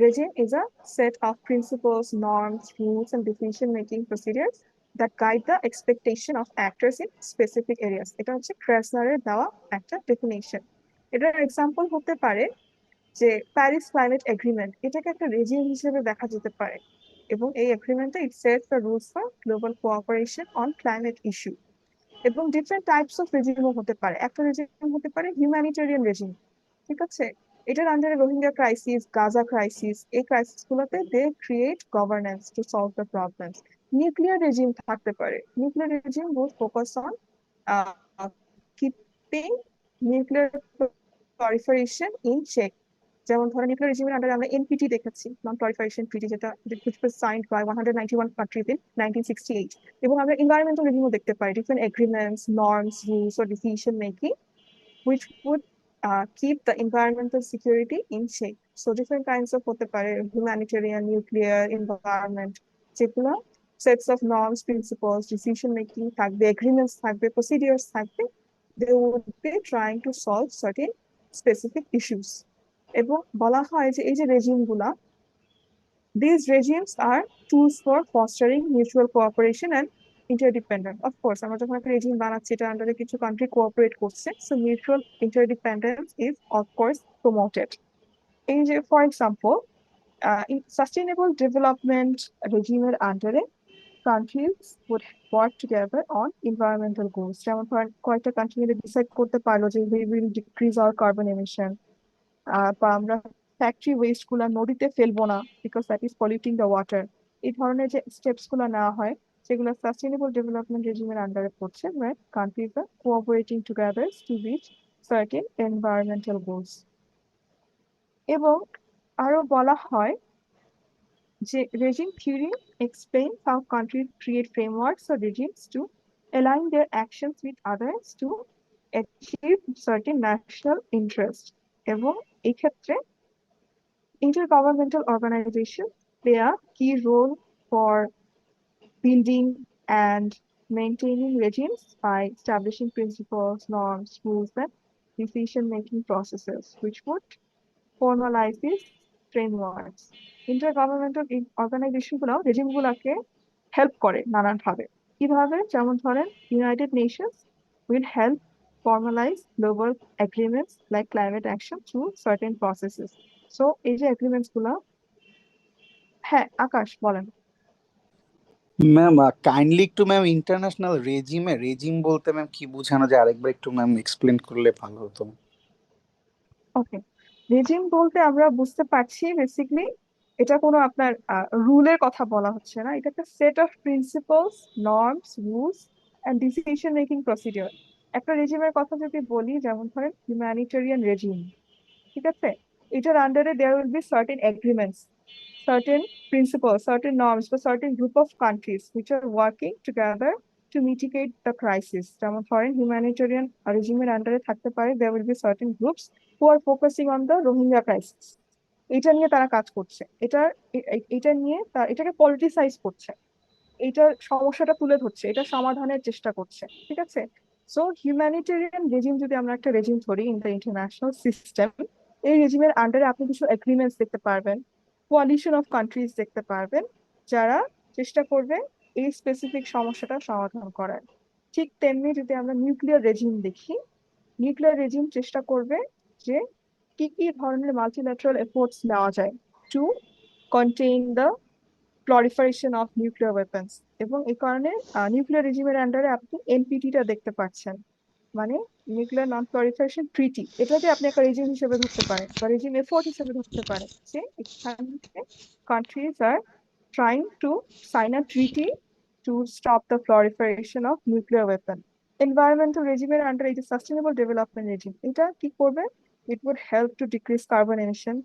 regime is a set of principles, norms, rules, and decision-making procedures that guide the expectation of actors in specific areas. এটা হচ্ছে ক্রেসনারের দেওয়া একটা ডেফিনেশন। এটার এক্সাম্পল হতে পারে যে প্যারিস ক্লাইমেট এগ্রিমেন্ট, এটাকে একটা রেজিম হিসেবে দেখা যেতে পারে, এবং এই এগ্রিমেন্টে it sets the rules for global cooperation on climate issue. এবং ডিফারেন্ট টাইপস অফ রেজিমও হতে পারে, একটা রেজিম হতে পারে হিউম্যানিটেরিয়ান রেজিম, ঠিক আছে, এটার আন্ডারে রোহিঙ্গা ক্রাইসিস, গাজা ক্রাইসিস, এই ক্রাইসিস গুলোতে they create governance to solve the problems. Nuclear regime থাকতে পারে, nuclear regime will focus on keeping nuclear proliferation in check, যেমন ধরেন নিউক্লিয়ার রেজিমের আন্ডারে আমরা এনপিটি দেখেছি, নন প্রলিফারেশন ট্রিটি, যেটা which was signed by 191 countries in 1968. এবং আমরা এনভায়রনমেন্টাল রেজিমও দেখতে পাই, different agreements, norms, rules or decision making which would keep the environmental security in check. So different kinds of হতে পারে humanitarian, nuclear, environment, যেগুলো sets of norms, principles, decision making থাকবে, agreements থাকবে, procedures থাকবে. They would be trying to solve certain specific issues. এবং বলা হয় যে এই যে রেজিম গুলা, these regimes are tools for fostering mutual cooperation and interdependent. Of course, আমরা যখন একটা রেজিম বানাচ্ছি এটা আন্ডারে কিছু কান্ট্রি কোঅপারেট করছে, so mutual interdependence is of course promoted. এই যে ফর এক্সাম্পল sustainable development regimeর আন্ডারে countries would work together on environmental goals. যেমন ধরেন কয়েকটা কান্ট্রি মিলে ডিসাইড করতে পারলো যে we will decrease our carbon emission, বা আমরা ফ্যাক্টরি ওয়েস্ট গুলা নদীতে ফেলবো না because that is polluting the water. এই ধরনের যে স্টেপস গুলো নেওয়া হয় সেগুলো সাস্টেনেবল ডেভেলপমেন্ট রেজিমের আন্ডারে পড়ছে, where countries are cooperating together to reach certain environmental goals. এবং আরো বলা হয় যে regime theory explains how countries create frameworks or regimes to align their actions with others to achieve certain national interest. এবং এই ক্ষেত্রে intergovernmental organizations play a key role for building and maintaining regimes by establishing principles, norms, rules, and decision-making processes, which would formalize these frameworks. Intergovernmental organization গুলো regime গুলাকে help করে নানান ভাবে। কিভাবে? যেমন ধরেন United Nations will help formalize global agreements like climate action through certain processes. So এই যে এগ্রিমেন্টস গুলা, হ্যাঁ আকাশ বলেন। ম্যাম কাইন্ডলি একটু ম্যাম ইন্টারন্যাশনাল রেজিম বলতে ম্যাম কি বোঝানো যায় আরেকবার একটু ম্যাম এক্সপ্লেন করলে ভালো হতো। ওকে, রেজিম বলতে আমরা বুঝতে পারছি বেসিকলি এটা কোনো আপনার রুলের কথা বলা হচ্ছে না, এটা একটা set of principles, norms, rules and decision making procedure. একটা রেজিমের কথা যদি বলি, যেমন ধরেন হিউম্যানিটেরিয়ান রেজিম, ঠিক আছে, এটার আন্ডারে there will be certain agreements, certain principles, certain norms, বা certain group of countries which are working together to mitigate the crisis. যেমন ধরেন হিউম্যানিটেরিয়ান রেজিমের আন্ডারে থাকতে পারে there will be certain groups who are focusing on the Rohingya crisis. এটা নিয়ে তারা কাজ করছে, এটা নিয়ে এটাকে পলিটিসাইজ করছে, এইটার সমস্যাটা তুলে ধরছে, এটা সমাধানের চেষ্টা করছে, ঠিক আছে। সো হিউম্যানিটেরিয়ান রেজিম যদি আমরা একটা রেজিম ধরি ইন দ্য ইন্টারন্যাশনাল সিস্টেম, এই রেজিমের আন্ডারে আপনি কিছু এগ্রিমেন্টস দেখতে পারবেন, কোয়ালিশন অফ কান্ট্রিজ দেখতে পারবেন, যারা চেষ্টা করবে এই স্পেসিফিক সমস্যাটা সমাধান করার। ঠিক তেমনি যদি আমরা নিউক্লিয়ার রেজিম দেখি, নিউক্লিয়ার রেজিম চেষ্টা করবে যে কি কি ধরনের মাল্টিল্যাটারাল এফোর্টস নেওয়া যায় to contain the proliferation of nuclear weapons। এবং এই কারণে নিউক্লিয়ার রেজিমের আন্ডারে আপনি এনপিটিটা দেখতে পাচ্ছেন, মানে নিউক্লিয়ার নন প্রলিফারেশন ট্রিটি। এটাকে আপনি একটা রেজিম হিসেবে ধরতে পারেন বা রেজিম এফোর্ট হিসেবে ধরতে পারেন, যে এখান থেকে countries are trying to sign a treaty to stop the proliferation of nuclear weapon. Environmental regimeর আন্ডারে এই যে সাস্টেনেবল ডেভেলপমেন্ট রেজিম, এটা কি করবে? It would help to decrease carbon emission.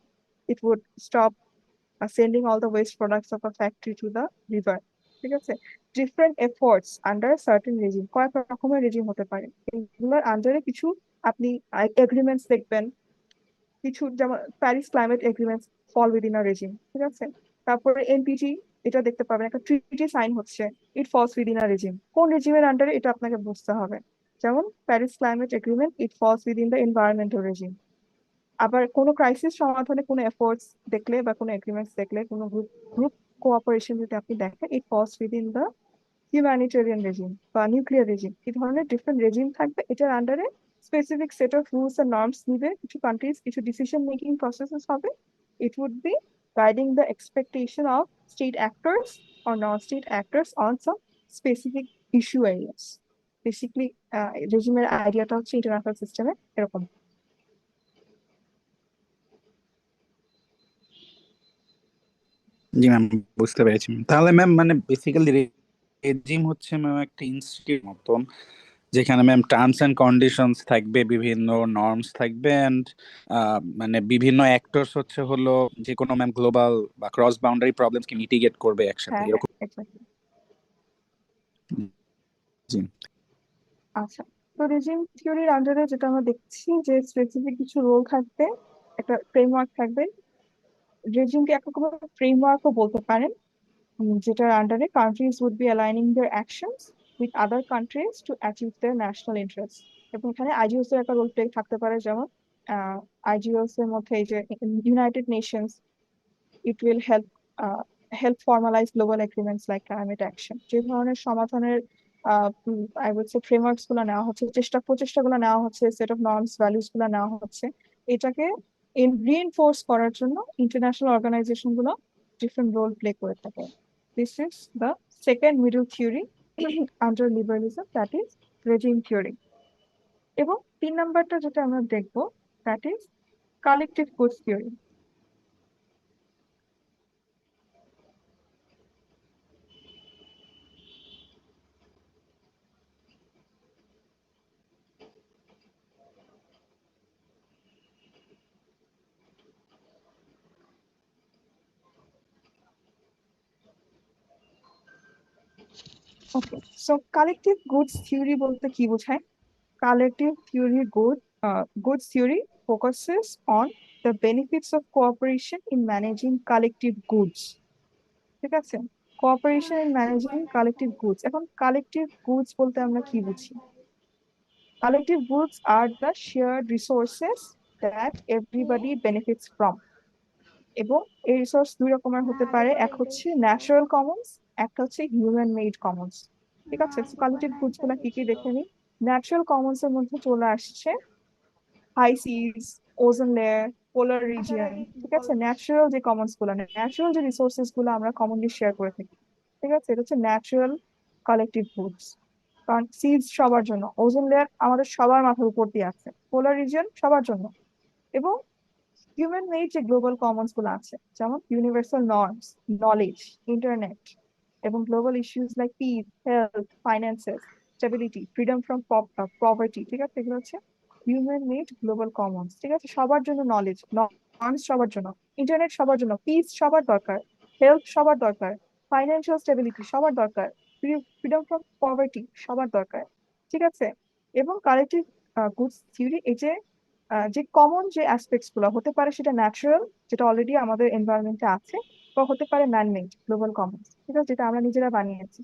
It would stop sending all the waste products of a factory to the river, ঠিক আছে। Different efforts under certain regime, কয়েক রকমের রেজিম হতে পারে, এগুলোর আন্ডারে কিছু আপনি এগ্রিমেন্টস দেখবেন, কিছু যেমন Paris climate agreements fall within a regime, ঠিক আছে। তারপরে এনপিজি, এটা দেখতে পাবেন একটা ট্রিটি সাইন হচ্ছে, it falls within a regime. কোন রেজিমের আন্ডারে এটা আপনাকে বুঝতে হবে, যেমন Paris climate agreement, it falls within the environmental regime. আবার কোনো ক্রাইসিস সমাধানে কোনো এফোর্টস দেখলে বা কোনো এগ্রিমেন্টস দেখলে, কোনো গ্রুপ গ্রুপ কোঅপারেশন যদি আপনি দেখেন, it falls within the humanitarian regime বা নিউক্লিয়ার রেজিম। এই ধরনের ডিফারেন্ট রেজিম থাকবে, এটার আন্ডারে specific set of rules and norms নিবে কিছু কান্ট্রিজ, কিছু ডিসিশন মেকিং প্রসেসেস হবে। It would be guiding the expectation of state actors or non state actors on some specific issue areas. Basically রেজিমের আইডিয়াটা হচ্ছে ইন্টারন্যাশনাল সিস্টেমে এরকম। জি ম্যাম, বুঝতে পেরেছি। তাহলে ম্যাম মানে বেসিক্যালি রেজিম হচ্ছে ম্যাম একটা ইনস্টিটিউট মতন, যেখানে ম্যাম টার্মস এন্ড কন্ডিশনস থাকবে, বিভিন্ন নর্মস থাকবে, এন্ড মানে বিভিন্ন অ্যাক্টরস হচ্ছে হলো যে কোনো ম্যাম গ্লোবাল বা ক্রস বাউন্ডারি প্রবলেমস কে মিটিগেট করবে একসাথে, হ্যাঁ হ্যাঁ এরকম। এক্স্যাক্টলি। জি। আচ্ছা, তো রেজিম থিওরির আন্ডারে যেটা আমরা দেখছি যে স্পেসিফিক কিছু রোল থাকবে, একটা ফ্রেমওয়ার্ক থাকবে। রেজিমকে একরকম ফ্রেমওয়ার্কও বলতে পারেন, যেটার আন্ডারে countries would be aligning their actions with other countries to achieve their national interest. এবং এখানে আইজিওস এর একটা রোল প্লে থাকতে পারে, যেমন আইজিওস এর মধ্যে এই যে United Nations, it will help formalize global agreements like climate action। যে ধরনের সমাধানের আই উড সে ফ্রেমওয়ার্কস গুলো নেওয়া হচ্ছে, প্রচেষ্টাগুলো নেওয়া হচ্ছে, সেট অফ নর্মস ভ্যালুস গুলো নেওয়া হচ্ছে, এটাকে রিইনফোর্স করার জন্য ইন্টারন্যাশনাল অর্গানাইজেশন গুলো ডিফারেন্ট রোল প্লে করে থাকে। This is the second middle theory under liberalism, that is regime theory. এবং 3 নাম্বারটা যেটা আমরা দেখবো, that is collective goods theory. Okay, so collective goods theory বলতে কি বোঝায়? Collective theory goods theory focuses on the benefits of cooperation in managing collective goods। ঠিক আছে, cooperation in managing collective goods. এখন কালেকটিভ গুডস বলতে আমরা কি বুঝি? Collective goods are the shared resources that everybody benefits from. এবং এই resource 2 রকমের হতে পারে, এক হচ্ছে ন্যাচারাল কমন্স, একটা হচ্ছে হিউম্যান মেড কমন্স। ঠিক আছে, কালেকটিভ গুডস গুলা কি কি দেখে নিই। ন্যাচারাল কমন্স এর মধ্যে চলে আসছে হাই সিজ, ওজন লেয়ার, পোলার রিজিয়ন। ঠিক আছে, ন্যাচারাল যে কমন্স গুলো, ন্যাচারাল যে রিসোর্সেস গুলো আমরা কমনলি শেয়ার করে থাকি, ঠিক আছে, এটা হচ্ছে ন্যাচারাল কালেকটিভ গুডস। কারণ সিজ সবার জন্য, ওজন লেয়ার আমাদের সবার মাথার উপর দিয়ে আছে, পোলার রিজিয়ন সবার জন্য। এবং হিউম্যান মেড যে গ্লোবাল কমন্স গুলো আছে, যেমন ইউনিভার্সাল নর্মস, নলেজ, ইন্টারনেট, এবং global issues like piece, health, finances, stability, freedom from poverty. ঠিক আছে, এগুলো হচ্ছে হিউম্যান মেড গ্লোবাল কমন্স। ঠিক আছে, সবার জন্য নলেজ, নর্মস সবার জন্য, ইন্টারনেট সবার জন্য, পিস সবার দরকার, হেলথ সবার দরকার, ফাইন্যান্সিয়াল স্টেবিলিটি সবার দরকার, ফ্রিডম ফ্রম পভার্টি সবার দরকার। ঠিক আছে, এবং কালেকটিভ গুডস থিওরি এই যে যে কমন যে অ্যাসপেক্টস গুলো হতে পারে, সেটা ন্যাচারাল, যেটা অলরেডি আমাদের এনভায়রনমেন্টে আছে, বা হতে পারে ম্যানমেড গ্লোবাল কমন্স, ঠিক আছে, যেটা আমরা নিজেরা বানিয়েছি।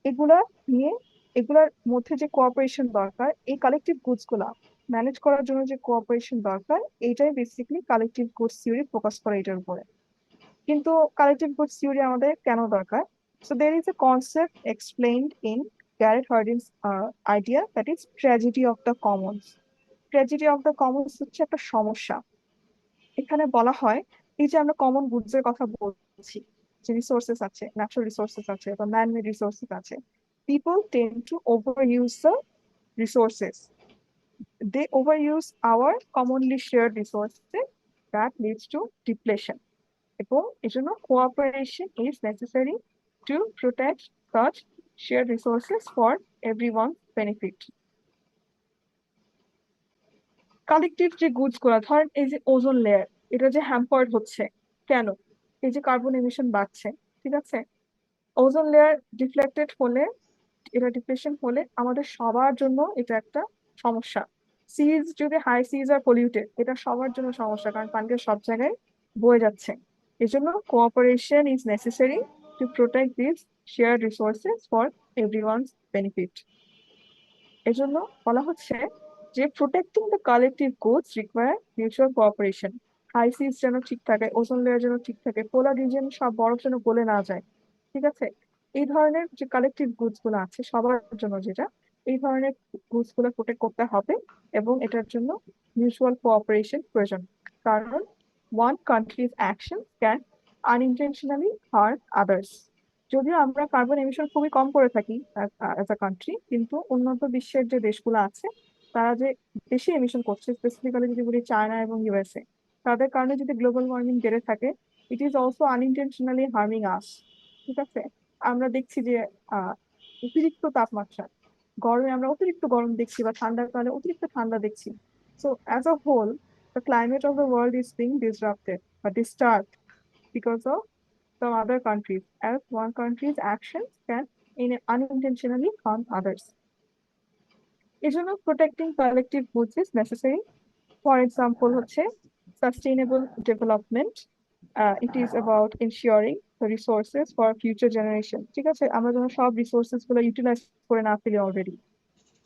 এগুলা নিয়ে, এগুলার মধ্যে যে কোঅপারেশন দরকার, এই কালেকটিভ গুডস গুলা ম্যানেজ করার জন্য যে কোঅপারেশন দরকার, এইটাই basically collective goods theory focus করে এটার উপরে। কিন্তু কালেকটিভ গুডস থিওরি আমাদের কেন দরকার? So there is a concept explained in Garrett Hardin's idea, that is tragedy of the commons. Tragedy of the commons হচ্ছে একটা সমস্যা। এখানে বলা হয়, এই যে আমরা কমন গুডস এর কথা বলছি, যে রিসোর্সেস আছে, ন্যাচারাল রিসোর্সেস আছে বা ম্যান মেড রিসোর্সেস আছে, people tend to over use the resources. They over use our commonly shared resources, that leads to depletion. এবং এই জন্য cooperation is necessary to protect such shared resources for everyone benefit. Collective যে goods গুলা, ধরেন এই যে ozone layer, এটা যে হ্যাম্পার্ড হচ্ছে কেন? এই যে কার্বন এমিশন বাড়ছে, ঠিক আছে, ওজোন লেয়ার ডিফ্লেক্টেড হলে, এটা ডিপ্রেশন হলে আমাদের সবার জন্য এটা একটা সমস্যা। সিজ যদি হাই সিজ আর পলিউটেড, এটা সবার জন্য সমস্যা, কারণ পানিটা সব জায়গায় বয়ে যাচ্ছে। এই জন্য cooperation is necessary to protect this shared resources for everyone's benefit. এজন্য বলা হচ্ছে যে protecting the collective goods require mutual cooperation. High seas যেন ঠিক থাকে, ওজোন লেয়ার যেন ঠিক থাকে, পোলার রিজিয়ন সব বরফ যেন গলে না যায়। ঠিক আছে, এই ধরনের যে কালেকটিভ গুডস গুলো আছে সবার জন্য, যেটা এই ধরনের গুডস গুলো প্রোটেক্ট করতে হবে, এবং এটার জন্য মিউচুয়াল কোঅপারেশন প্রয়োজন। কারণ one countries action can unintentionally harm others. যদিও আমরা কার্বন এমিশন খুবই কম করে থাকি অ্যাজ আ কান্ট্রি, কিন্তু উন্নত বিশ্বের যে দেশগুলো আছে, তারা যে বেশি এমিশন করছে, স্পেসিফিক্যালি যদি বলি চায়না এবং ইউএসএ, তাদের কারণে যদি গ্লোবাল ওয়ার্মিং বেড়ে থাকে, it is also unintentionally harming us. ঠিক আছে, আমরা দেখছি যে অতিরিক্ত তাপমাত্রা, গরমে আমরা অতিরিক্ত গরম দেখছি বা ঠান্ডার কালে অতিরিক্ত ঠান্ডা দেখছি। So as a whole, the climate of the world is being disrupted or disturbed because of some other countries, as one country's actions can unintentionally harm others. এজন্য protecting collective goods is necessary. For example, হচ্ছে sustainable development. It is about ensuring the resources for future generation. ঠিক আছে, আমরা যেন সব resources গুলো utilise করে না ফেলি অলরেডি।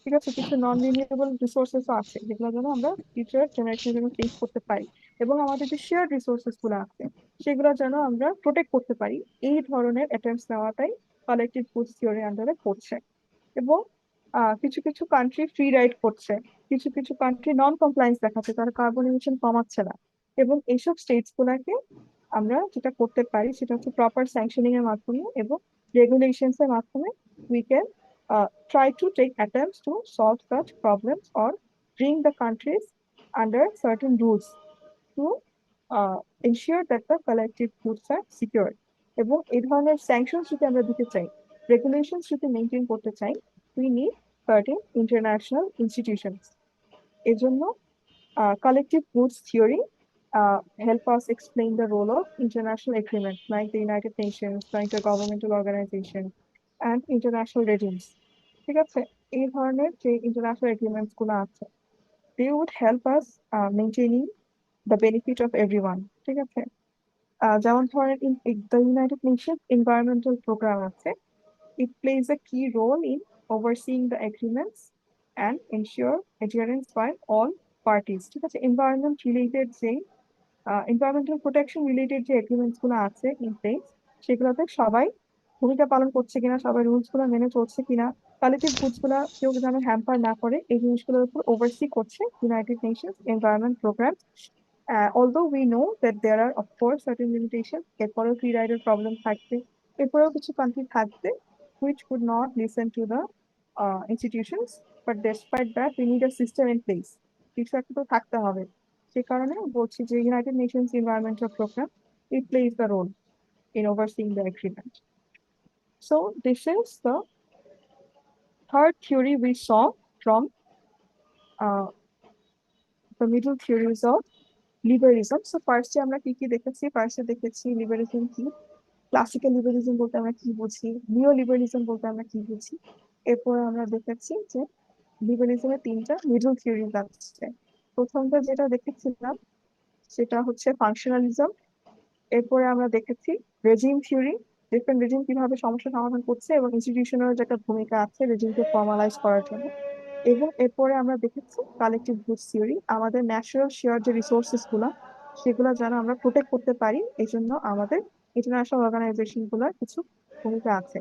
ঠিক আছে, কিছু নন রিনিউয়েবল রিসোর্সেস আছে যেগুলো যেন আমরা ফিউচার জেনারেশনের জন্য সেভ করতে পারি, এবং আমাদের যে শেয়ার রিসোর্সেস গুলো আছে সেগুলো যেন আমরা প্রোটেক্ট করতে পারি। এই ধরনের অ্যাটেম্পটস নেওয়াটাই কালেক্টিভ গুডস থিওরি আন্ডারে পড়ছে। এবং কিছু কিছু কান্ট্রি ফ্রি রাইড করছে, কিছু কিছু কান্ট্রি নন কমপ্লায়েন্স দেখাচ্ছে, তারা কার্বন এমিশন কমাচ্ছে না। এবং এইসব স্টেটস গুলাকে আমরা যেটা করতে পারি সেটা হচ্ছে প্রপার স্যাংশনিং এর মাধ্যমে এবং রেগুলেশনস এর মাধ্যমে we can try to take attempts to solve such problems or bring the countries under certain rules to ensure that the collective goods are secured. এবং এই ধরনের স্যাংশনস যদি আমরা দিতে চাই, রেগুলেশনস যদি মেনটেন করতে চাই, we need certain international institutions. এজন্য collective goods theory help us explain the role of international agreements like the United Nations, the intergovernmental organization, and international regimes. ঠিক আছে, এই ধরনের যে ইন্টারন্যাশনাল এগ্রিমেন্টস গুলো আছে, they would help us maintaining the benefit of everyone. ঠিক আছে, যেমন ধরেন the United Nations environmental program আছে, it plays a key role in overseeing the agreements and ensure adherence by all parties. ঠিক আছে, environment related যে environmental protection related যে agreements গুলো আছে ইন প্লেস, সেগুলোতে সবাই ভূমিকা পালন করছে কিনা, সবাই রুলস গুলো মেনে চলছে কিনা, কালেক্টিভ গুডস গুলা কেউ যেন হ্যাম্পার না করে, এই জিনিসগুলোর উপর ওভারসি করছে United Nations environment programme. Although we know that there are of course certain limitations, এরপরেও ফ্রি রাইডের প্রবলেম থাকবে, এরপরেও কিছু কান্ট্রি থাকবে which would not listen to the institutions, but despite that we need a system in place. কিছু একটা তো থাকতে হবে। সে কারণে বলছি যে United Nations environmental programme, it plays the role in overseeing the agreement. So this is the third theory we saw from uh, the middle theories of liberalism. So ফার্স্টে আমরা কি কি দেখেছি, ফার্স্টে দেখেছি লিবারিজম কি, ক্লাসিক্যাল লিবারিজম বলতে আমরা কি বুঝি, নিও লিবারিজম বলতে আমরা কি বুঝি। এরপরে আমরা দেখেছি যে লিবারিজমের তিনটা মিডল থিওরিজ আছে। প্রথমটা যেটা দেখেছিলাম সেটা হচ্ছে ফাংশনালিজম। এরপরে আমরা দেখেছি রেজিম থিওরি, ডিফারেন্ট রেজিম কিভাবে সমস্যা সমাধান করছে এবং ইনস্টিটিউশনের যে একটা ভূমিকা আছে রেজিমকে ফর্মালাইজ করার জন্য। এবং এরপরে আমরা দেখেছি কালেকটিভ গুডস থিওরি, আমাদের ন্যাচারাল শেয়ার যে রিসোর্সেস গুলা সেগুলো যেন আমরা প্রোটেক্ট করতে পারি, এই জন্য আমাদের ইন্টারন্যাশনাল অর্গানাইজেশন গুলার কিছু ভূমিকা আছে।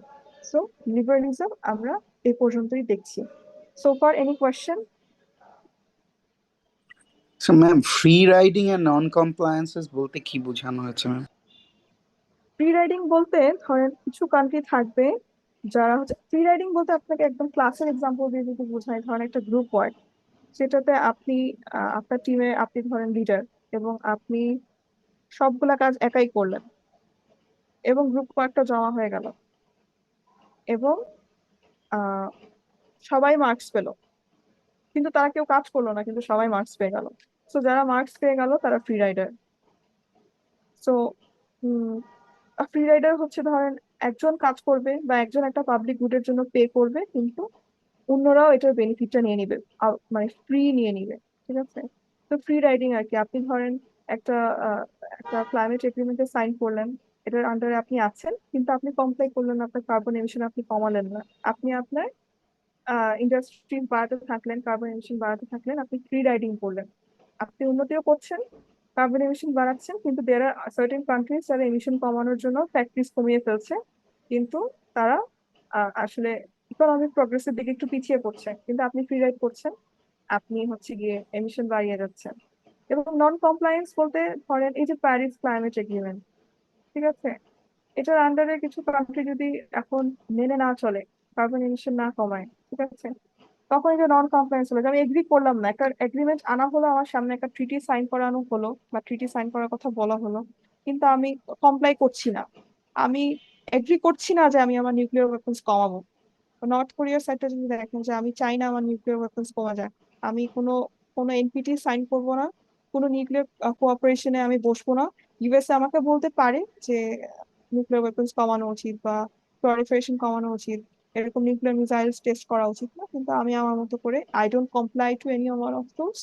সো লিবারালিজম আমরা এই পর্যন্তই দেখছি। So far any question? So ma'am, free riding and non compliances বলতে কি বোঝানো হয়েছে ম্যাম? ফ্রি রাইডিং বলতে ধরেন কিছু কান্ট্রি থাকবে যারা হচ্ছে, ফ্রি রাইডিং বলতে আপনাকে একদম ক্লাসের এক্সাম্পল দিয়ে যদি বোঝায়, ধরেন একটা গ্রুপ ওয়ার্ক, সেটাতে আপনি আপনার টিমে আপনি ধরেন লিডার এবং আপনি সবগুলা কাজ একাই করলেন এবং গ্রুপ ওয়ার্কটা জমা হয়ে গেল এবং আহ সবাই মার্কস পেলো, কিন্তু তারা কেউ কাজ করলো না, কিন্তু সবাই মার্কস পেয়ে গেল। তো যারা মার্কস পেয়ে গেল তারা free rider. So free rider হচ্ছে ধরেন একজন কাজ করবে বা একজন একটা পাবলিক গুডের জন্য পে করবে, কিন্তু অন্যরাও এটার বেনিফিটটা নিয়ে নিবে, মানে ফ্রি নিয়ে নিবে। ঠিক আছে, তো ফ্রি রাইডিং আর কি, আপনি ধরেন একটা আহ, একটা ক্লাইমেট এগ্রিমেন্টে সাইন করলেন, এটার আন্ডারে আপনি আছেন, কিন্তু আপনি কমপ্লাই করলেন না, আপনার কার্বন এমিশন আপনি কমালেন না, আপনি আপনার ইন্ডাস্ট্রি বাড়াতে থাকলেন, কার্বন এমিশন বাড়াতে থাকলেন, আপনি ফ্রি রাইডিং করলেন, আপনি উন্নতিও করছেন, কার্বন এমিশন বাড়াচ্ছেন, কিন্তু দেয়ার আর সার্টেন কান্ট্রিজ যারা এমিশন কমানোর জন্য ফ্যাক্টরিজ কমিয়ে ফেলছে, কিন্তু তারা আসলে ইকোনমিক প্রগ্রেসের দিকে একটু পিছিয়ে পড়ছে, কিন্তু আপনি ফ্রি রাইড করছেন, আপনি হচ্ছে গিয়ে এমিশন বাড়িয়ে যাচ্ছেন। এবং নন কমপ্লায়েন্স বলতে ধরেন এই যে প্যারিস ক্লাইমেট এগ্রিমেন্ট, ঠিক আছে, এটার আন্ডারে কিছু কান্ট্রি যদি এখন মেনে না চলে, কার্বন এমিশন না কমায়, ঠিক আছে, তখন এটা নন কমপ্লায়েন্স হলো, যে আমি এগ্রি করলাম না, একটা এগ্রিমেন্ট আনা হলো আমার সামনে, একটা ট্রিটি সাইন করানো হলো বা ট্রিটি সাইন করার কথা বলা হলো, কিন্তু আমি কমপ্লাই করছি না, আমি এগ্রি করছি না যে আমি আমার নিউক্লিয়ার ওয়েপন্স কমাবো, নর্থ কোরিয়ার সাইডটা যদি দেখেন যে আমি চাই না আমার নিউক্লিয়ার ওয়েপন্স কমা যায়, আমি কোনো কোনো এনপিটি সাইন করবো না, কোনো নিউক্লিয়ার কোঅপারেশনে আমি বসবো না। ইউএসএ আমাকে বলতে পারে যে নিউক্লিয়ার ওয়েপন্স কমানো উচিত বা প্রলিফারেশন কমানো উচিত, এরকম নিউক্লিয়ার মিসাইলস টেস্ট করা উচিত না, কিন্তু আমি আমার মতো করে I don't comply to any one of those,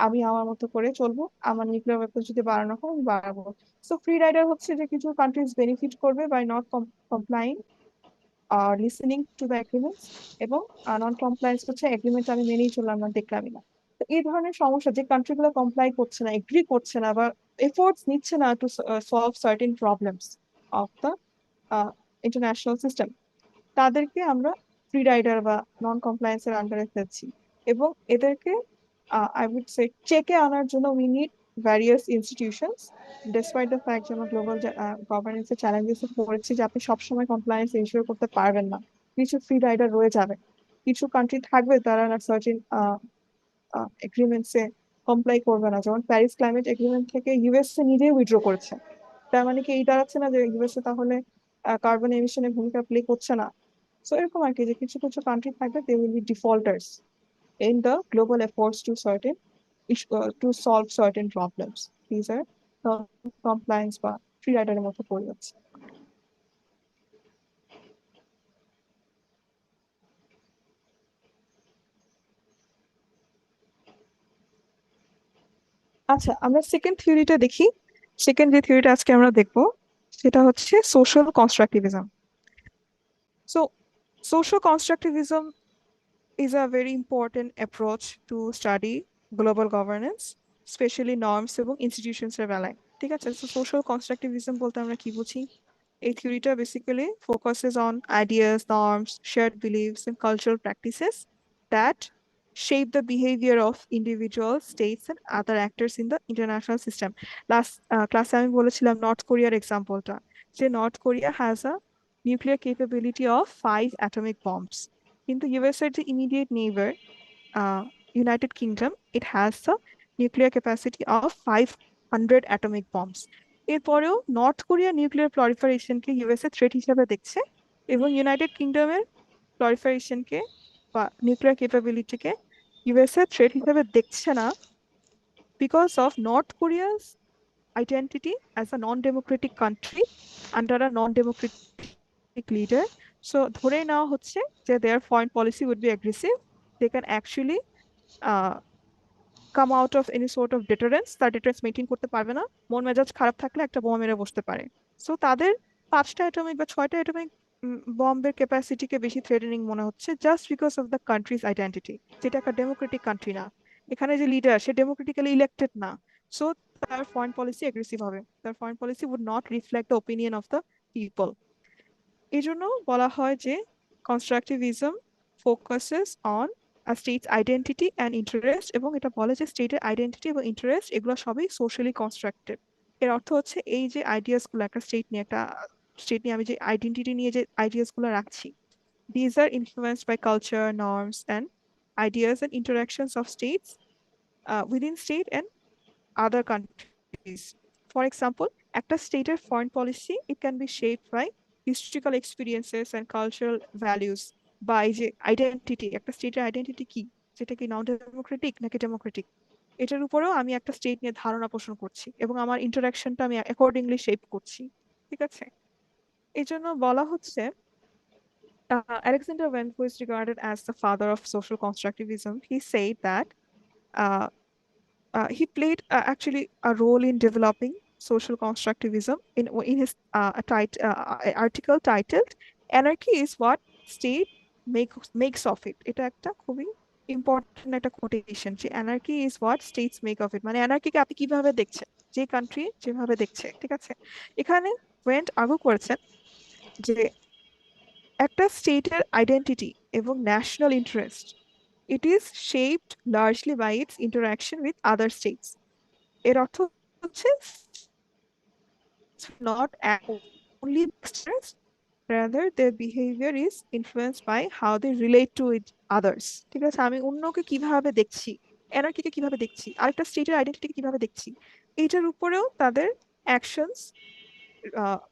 আমি আমার মতো করে চলবো, আমার নিউক্লিয়ার ওয়েপন্স যদি বাড়ানো হয় আমি বাড়াবো। সো ফ্রি রাইডার হচ্ছে যে কিছু কান্ট্রিজ বেনিফিট করবে বাই নট কমপ্লাইং আর লিসেনিং টু দ্য এগ্রিমেন্টস, এবং নন কমপ্লায়েন্স হচ্ছে এগ্রিমেন্ট আমি মেনেই চললাম না, দেখলামই না। তো এই ধরনের সমস্যা যে কান্ট্রিগুলো কমপ্লাই করছে না, এগ্রি করছে না বা এফোর্টস নিচ্ছে না to solve certain problems of the international system, তাদেরকে আমরা ফ্রি রাইডার বা নন কমপ্লায়েন্সের আন্ডারে ফেলছি। এবং এদেরকে আই উড সে চেকে আনার জন্য we need various institutions, despite the fact যে আমরা গ্লোবাল গভর্নেন্সের চ্যালেঞ্জেস পড়েছি যে আপনি সবসময় কমপ্লায়েন্স এনশিওর করতে পারবেন না, কিছু ফ্রি রাইডার রয়ে যাবে, কিছু কান্ট্রি থাকবে তারা না সার্টেন এগ্রিমেন্টসে কমপ্লাই করবে না, যেমন প্যারিস ক্লাইমেট এগ্রিমেন্ট থেকে ইউএসএ নিজেই উইথড্র করেছে। তার মানে কি এই দাঁড়াচ্ছে না যে ইউএসএ তাহলে কার্বন এমিশনের ভূমিকা প্লে করছে না? সো এরকম আর কি, যে কিছু কিছু কান্ট্রি থাকবে they will be defaulters in the global efforts to to solve certain problems. These are non-compliance বা ফ্রি রাইডারের মতো পড়ে যাচ্ছে। আচ্ছা, আমরা সেকেন্ড থিওরিটা দেখি। সেকেন্ড যে থিওরিটা আজকে আমরা দেখবো সেটা হচ্ছে social constructivism. So social constructivism is a very important approach to study global governance, especially norms এবং institutions এর বেলায়। ঠিক আছে, so social constructivism বলতে আমরা কি বুঝি? এই থিওরিটা basically focuses on ideas, norms, shared beliefs and cultural practices that shape the behavior of individuals, states and other actors in the international system. Last ক্লাসে আমি বলেছিলাম নর্থ কোরিয়ার এক্সাম্পলটা, যে north Korea has a nuclear capability of 5 atomic bombs, কিন্তু US এর যে immediate neighbour United Kingdom, it has the nuclear capacity of 500 atomic bombs. এরপরেও নর্থ কোরিয়া নিউক্লিয়ার প্রলিফারেশনকে ইউএসএ থ্রেট হিসেবে দেখছে, এবং ইউনাইটেড কিংডমের প্রলিফারেশনকে বা নিউক্লিয়ার ক্যাপাবিলিটিকে ইউএসএ থ্রেট হিসেবে দেখছে না, because of north Korea's identity as a non-democratic country under a non-democratic leader. So ধরে নেওয়া হচ্ছে যে their foreign policy would be aggressive. They can actually uh, come out of any sort of deterrence, তার deterrence maintain করতে পারবে না, মন মেজাজ খারাপ থাকলে একটা বোমা মেরে বসতে পারে। সো তাদের 5টা অ্যাটমিক বা 6টা অ্যাটমিক বম্বের ক্যাপাসিটিকে বেশি থ্রেটেনিং মনে হচ্ছে just because of the country's identity, যেটা একটা ডেমোক্রেটিক কান্ট্রি না, এখানে যে লিডার সে ডেমোক্রেটিক্যালি ইলেক্টেড না। সো তার ফরেন পলিসি এগ্রেসিভ হবে, তার foreign policy would not reflect the opinion of the people. এই জন্য বলা হয় যে constructivism focuses on state's identity and interest, এবং এটা বলে যে স্টেটের আইডেন্টিটি এবং ইন্টারেস্ট এগুলো সবই সোশ্যালি কনস্ট্রাক্টেড। এর অর্থ হচ্ছে এই যে আইডিয়াস গুলো একটা স্টেট নিয়ে আমি যে আইডেন্টিটি নিয়ে যে আইডিয়াস গুলো রাখছি, these are influenced by culture, norms and ideas and interactions of states within state and other countries. For example, একটা স্টেটের foreign policy it can be shaped by historical experiences and cultural values, বা এই যে identity, একটা স্টেটের identity কি, যেটা কি নন ডেমোক্রেটিক নাকি ডেমোক্রেটিক, এটার উপরেও আমি একটা স্টেট নিয়ে ধারণা পোষণ করছি এবং আমার ইন্টারাকশনটা আমি অ্যাকর্ডিংলি শেপ করছি। ঠিক আছে, এই জন্য বলা হচ্ছে Alexander Van, who is regarded as the father of social constructivism, he said that uh, he played actually a role in developing social constructivism in his article titled "Anarchy is what state makes of it." এটা একটা খুবই important একটা quotation, যে anarchy is what states make of it, মানে অ্যানার্কিকে আপনি কিভাবে দেখছেন, যে কান্ট্রি যেভাবে দেখছে। ঠিক আছে, এখানে ওয়েন্ট আর্গু করেছেন যে একটা স্টেটের আইডেন্টিটি এবং national interest, it is shaped largely by its interaction with other states. এর অর্থ হচ্ছে not only external, rather their behavior is influenced by how they relate to it others. ঠিক আছে, আমি অন্যকে কিভাবে দেখছি, এনার্কিকে কিভাবে দেখছি, আরেকটা স্টেটের আইডেন্টিটিকে কিভাবে দেখছি, এইটার উপরেও তাদের অ্যাকশনস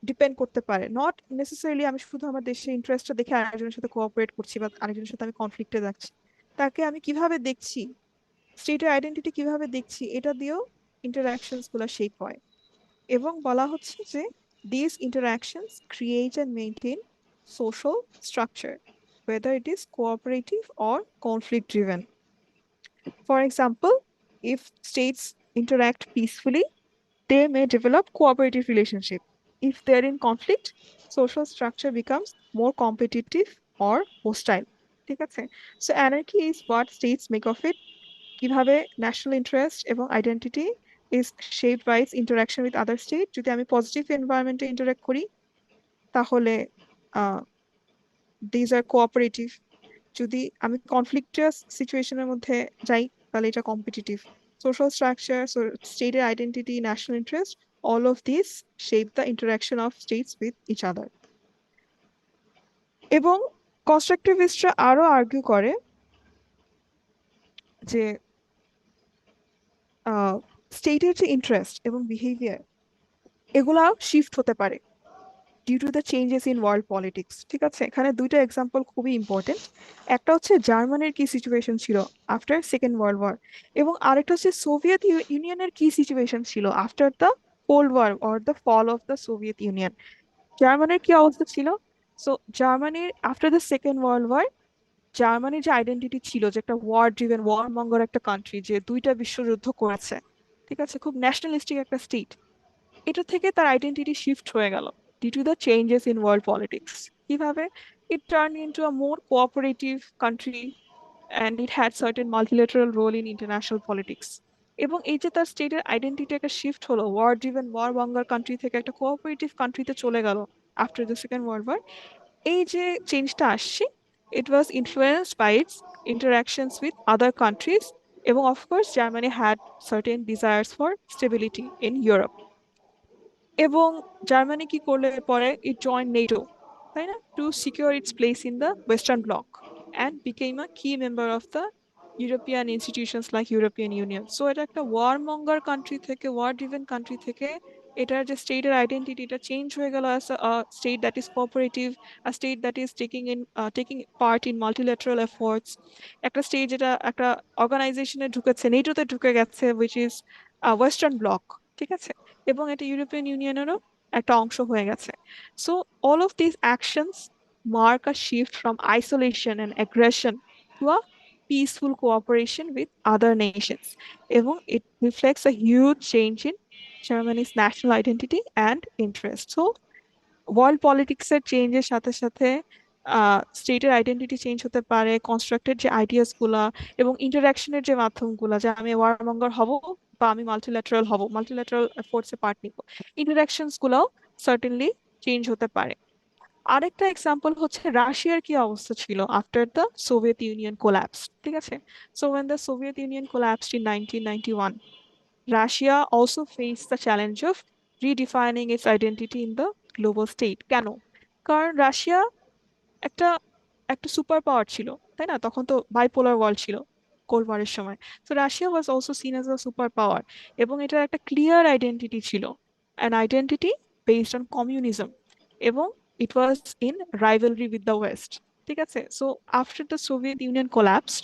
ডিপেন্ড করতে পারে, নট নেসেসারিলি আমি শুধু আমার দেশের ইন্টারেস্টটা দেখে আরেকজনের সাথে কোঅপারেট করছি বা আরেকজনের সাথে আমি কনফ্লিক্টে যাচ্ছি। তাকে আমি কিভাবে দেখছি, স্টেটের আইডেন্টিটি কিভাবে দেখছি, এটা দিয়েও ইন্টারাকশনস গুলো শেপ হয়। এবং বলা হচ্ছে যে these interactions create and maintain social structure, whether it is cooperative or conflict driven. For example, if states interact peacefully, they may develop cooperative relationship. If they're in conflict, social structure becomes more competitive or hostile. ঠিক আছে? So anarchy is what states make of it. কিভাবে national interest এবং identity is shaped by its interaction with other state. যদি আমি positive এনভায়রনমেন্টে interact করি তাহলে these are cooperative. যদি আমি কনফ্লিক্টাস সিচুয়েশনের মধ্যে যাই তাহলে এটা কম্পিটিটিভ। সোশ্যাল স্ট্রাকচার, স্টেটের identity, national interest, all of these shape the interaction of states with each other. এবং কনস্ট্রাকটিভিস্টরা আরো আর্গুই করে যে স্টেটের যে ইন্টারেস্ট এবং বিহেভিয়ার এগুলা শিফট হতে পারে due to the changes in world politics. ঠিক আছে, এখানে দুইটা এক্সাম্পল খুবই ইম্পর্টেন্ট। একটা হচ্ছে জার্মানির কি সিচুয়েশন ছিল আফটার সেকেন্ড ওয়ার্ল্ড ওয়ার, এবং আরেকটা হচ্ছে সোভিয়েত ইউনিয়নের কি সিচুয়েশন ছিল after the cold war or the fall of the Soviet Union. জার্মানির কি অবস্থা ছিল? সো জার্মানির after the second world war, জার্মানির যে আইডেন্টিটি ছিল যে একটা ওয়ার ড্রিভেন ওয়ার মঙ্গর একটা কান্ট্রি যে দুইটা বিশ্বযুদ্ধ করেছে, ঠিক আছে, খুব ন্যাশনালিস্টিক একটা স্টেট, এটা থেকে তার আইডেন্টিটি শিফট হয়ে গেল due to the changes in world politics. কিভাবে? It turn into a more cooperative country and it had certain multilateral role in international politics. এবং এই যে তার স্টেটের আইডেন্টিটি একটা শিফট হলো, war driven war monger country থেকে একটা কোঅপারেটিভ কান্ট্রিতে চলে গেল after the second world war, এই যে চেঞ্জটা আসছে, it was influenced by its interactions with other countries, এবং of course Germany had certain desires for stability in Europe. এবং জার্মানি কি করলে পরে ইট জয়েন নেটো, তাই না, to secure its place in the western bloc and became a key member of the European institutions like European Union. So এটা একটা war monger country থেকে, war driven country থেকে এটার যে স্টেটের আইডেন্টিটি এটা চেঞ্জ হয়ে গেল as a state that is cooperative, a state that is taking part in multilateral efforts, একটা স্টেট যেটা একটা অর্গানাইজেশনে ঢুকেছে, নেটোতে ঢুকে গেছে, উইচ ইজ ওয়েস্টার্ন ব্লক। ঠিক আছে, এবং এটা ইউরোপিয়ান ইউনিয়নেরও একটা অংশ হয়ে গেছে। So all of this actions mark a shift from isolation and aggression to a peaceful cooperation with other nations. এবং it reflects a huge change in Germany's national identity and interest. So world politics এর চেঞ্জের সাথে সাথে স্টেটের identity change হতে পারে, constructed যে ideas গুলা এবং ইন্টারাকশনের যে মাধ্যমগুলা, যে আমি ওয়ারমঙ্গার হব বা আমি মাল্টিল্যাটারাল হব, মাল্টিল্যাটারাল ফোর্সে পার্ট নিব, ইন্টারাকশনস গুলাও সার্টেনলি চেঞ্জ হতে পারে। আরেকটা এক্সাম্পল হচ্ছে রাশিয়ার কি অবস্থা ছিল after the Soviet union collapse. ঠিক আছে, so when the Soviet Union collapsed in 1991, Russia also faced the challenge of redefining its identity in the global state. কেন? কারণ রাশিয়া একটা একটা সুপার পাওয়ার ছিল, তাই না? তখন তো বাইপোলার ওয়ার্ল্ড ছিল কোল্ড ওয়ারের সময়। তো Russia was also seen as a super power, এবং এটার একটা ক্লিয়ার আইডেন্টিটি ছিল, an identity based on communism, এবং it was in rivalry with the west. ঠিক আছে, so after the Soviet Union collapsed,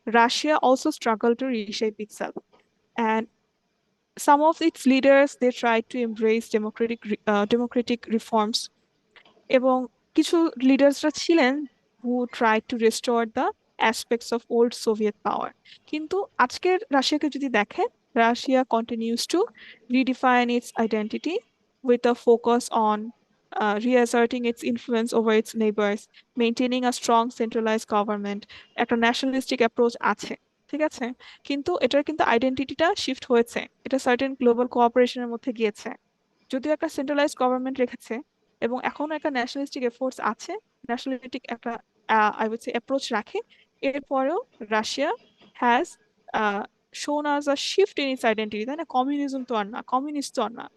Russia also struggle to reshape itself, and some of its leaders they tried to embrace democratic reforms, এবং কিছু লিডার্সরা ছিলেন who tried to restore the aspects of old Soviet power. কিন্তু আজকের রাশিয়াকে যদি দেখেন, Russia continues to redefine its identity with a focus on reasserting its influence over its neighbors, maintaining a strong centralized government. একটা nationalistic approach আছে, ঠিক আছে, কিন্তু এটার কিন্তু আইডেন্টিটিটা শিফট হয়েছে, এটা সার্টেন গ্লোবাল কোঅপারেশনের মধ্যে গিয়েছে। যদিও একটা সেন্ট্রালাইজড গভর্নমেন্ট রেখেছে এবং এখনো একটা ন্যাশনালিস্টিক এফোর্টস আছে, ন্যাশনালিস্টিক একটা আই উইড সে অ্যাপ্রোচ রাখে, এরপরেও রাশিয়া হ্যাজ শোন আস আ শিফট ইন ইটস আইডেন্টিটি, তাই না? কমিউনিজম তো আর না, কমিউনিস্ট তো আর না,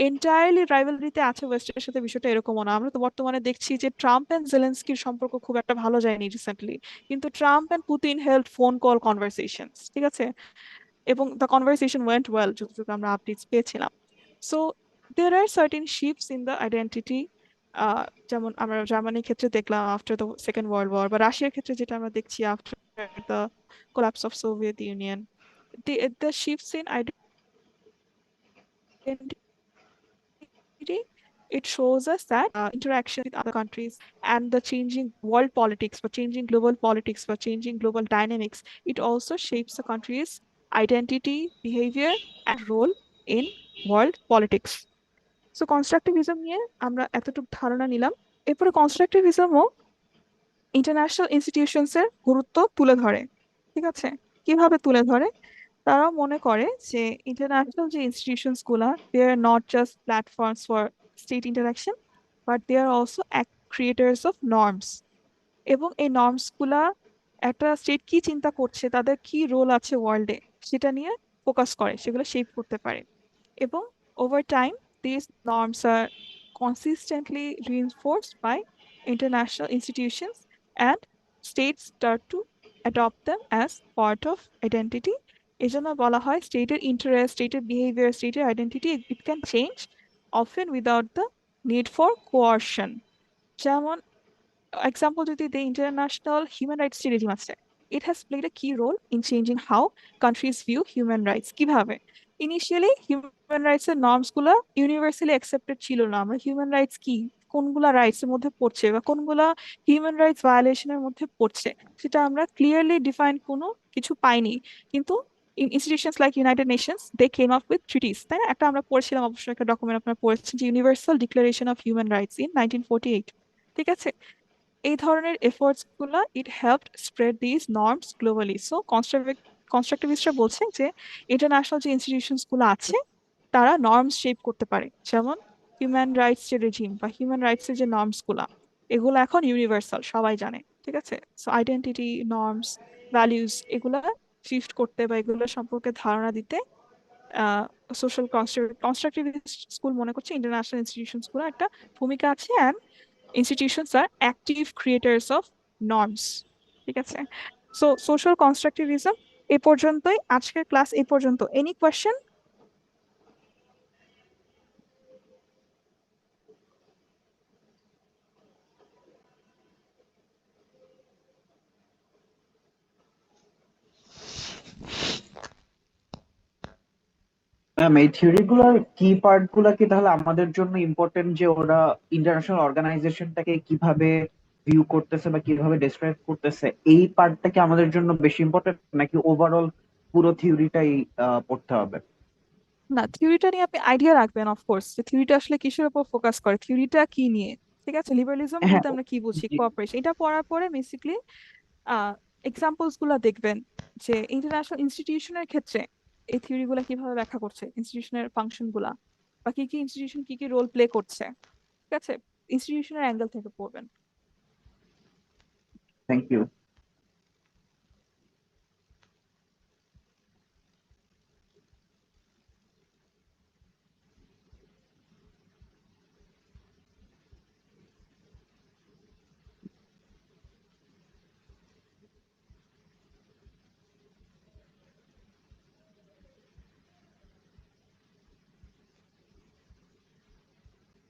এন্টায়ারলি রাইভালরিতে আছে ওয়েস্টের সাথে, বিষয়টা এরকমও না। আমরা তো বর্তমানে দেখছি যে ট্রাম্প এন্ড জেলেন্সকির সম্পর্ক খুব একটা ভালো যায়নি রিসেন্টলি, কিন্তু Trump and Putin held phone call conversations, ঠিক আছে, এবং দ্য কনভারসেশন ওয়েন্ট ওয়েল, যতটুকু আমরা আপডেটস পেয়েছিলাম। So there are certain shifts in the identity যেমন আমরা জার্মানির ক্ষেত্রে দেখলাম after the second world war, বা রাশিয়ার ক্ষেত্রে যেটা আমরা দেখছি after the collapse of Soviet Union, the shifts in identity, it shows us that interaction with other countries and the changing world politics, but changing global politics, but changing global dynamics, it also shapes the country's identity, behavior, and role in world politics. So constructivism নিয়ে আমরা এতটুকু ধারণা নিলাম। এরপরে কনস্ট্রাকটিভিজমও international institutions এর গুরুত্ব তুলে ধরে। ঠিক আছে, কিভাবে তুলে ধরে? তারা মনে করে যে ইন্টারন্যাশনাল যে ইনস্টিটিউশনস গুলা, they are not just platforms for state interaction, but they are also creators of norms. এবং এই নর্মস গুলা একটা স্টেট কি চিন্তা করছে, তাদের কি রোল আছে ওয়ার্ল্ডে, সেটা নিয়ে ফোকাস করে, সেগুলো শেপ করতে পারে। এবং over time, these norms are consistently reinforced by international institutions, and states start to adopt them as part of identity. এজন্য বলা হয় স্টেটের ইন্টারেস্ট, স্টেটের বিহেভিয়ার, স্টেটের identity, it can change often without the need for coercion. যেমন example যদি the international human rights যে regime আছে, it has played a key role in changing how countries view human rights. কিভাবে? Initially human rights এর norms গুলা universally accepted ছিল না। আমরা human rights কি, কোনগুলা রাইটস এর মধ্যে পড়ছে বা কোনগুলা হিউম্যান রাইটস ভায়োলেশনের মধ্যে পড়ছে, সেটা আমরা ক্লিয়ারলি ডিফাইন কোনো কিছু পাইনি। কিন্তু institutions like United Nations, they came up with treaties, তাই না? একটা আমরা পড়ছিলাম, অবশ্যই একটা ডকুমেন্ট আপনারা পড়েছেন, যে universal declaration of human rights in 1948। ঠিক আছে, এই ধরনের এফোর্টস গুলা it helped spread this norms globally. So কনস্ট্রাকটিভিস্টরা বলছে যে ইন্টারন্যাশনাল যে ইনস্টিটিউশনস গুলো আছে, তারা নর্মস শেপ করতে পারে। যেমন হিউম্যান রাইটস যে রেজিম বা হিউম্যান রাইটস এর যে নর্মস গুলা, এগুলো এখন ইউনিভার্সাল, সবাই জানে। ঠিক আছে, সো আইডেন্টিটি, নর্মস, ভ্যালিউজ, এগুলা শিফট করতে বা এগুলো সম্পর্কে ধারণা দিতে সোশ্যাল কনস্ট্রাকটিভিস্ট স্কুল মনে করছে ইন্টারন্যাশনাল ইনস্টিটিউশনস গুলো একটা ভূমিকা আছে, and institutions are active creators of norms. ঠিক আছে, সো সোশ্যাল কনস্ট্রাকটিভিজম এ পর্যন্তই, আজকের ক্লাস এই পর্যন্ত। Any question? ম্যাম, এই থিওরি গুলোর কি পার্ট গুলা কি তাহলে আমাদের জন্য ইম্পর্টেন্ট, যে ওরা ইন্টারন্যাশনাল অর্গানাইজেশনটাকে কিভাবে ভিউ করতেছে বা কিভাবে ডেসক্রাইব করতেছে, এই পার্টটা কি আমাদের জন্য বেশি ইম্পর্টেন্ট, নাকি ওভারঅল পুরো থিওরিটাই পড়তে হবে? না, থিওরিটা নিয়ে আপনি আইডিয়া রাখবেন অফকোর্স, যে থিওরিটা আসলে কিসের উপর ফোকাস করে, থিওরিটা কি নিয়ে। ঠিক আছে, লিবারালিজম হ্যাঁ, বলতে আমরা কি বুঝি, জি। কোঅপারেশন, এটা পড়ার পরে বেসিক্যালি এক্সাম্পলস গুলা দেখবেন যে ইন্টারন্যাশনাল ইনস্টিটিউশনের ক্ষেত্রে এই থিওরি গুলা কিভাবে ব্যাখ্যা করছে, ইনস্টিটিউশনের ফাংশন গুলা, বা কি কি ইনস্টিটিউশন কি কি রোল প্লে করছে। ঠিক আছে, ইনস্টিটিউশনের অ্যাঙ্গেল থেকে পড়বেন। Thank you.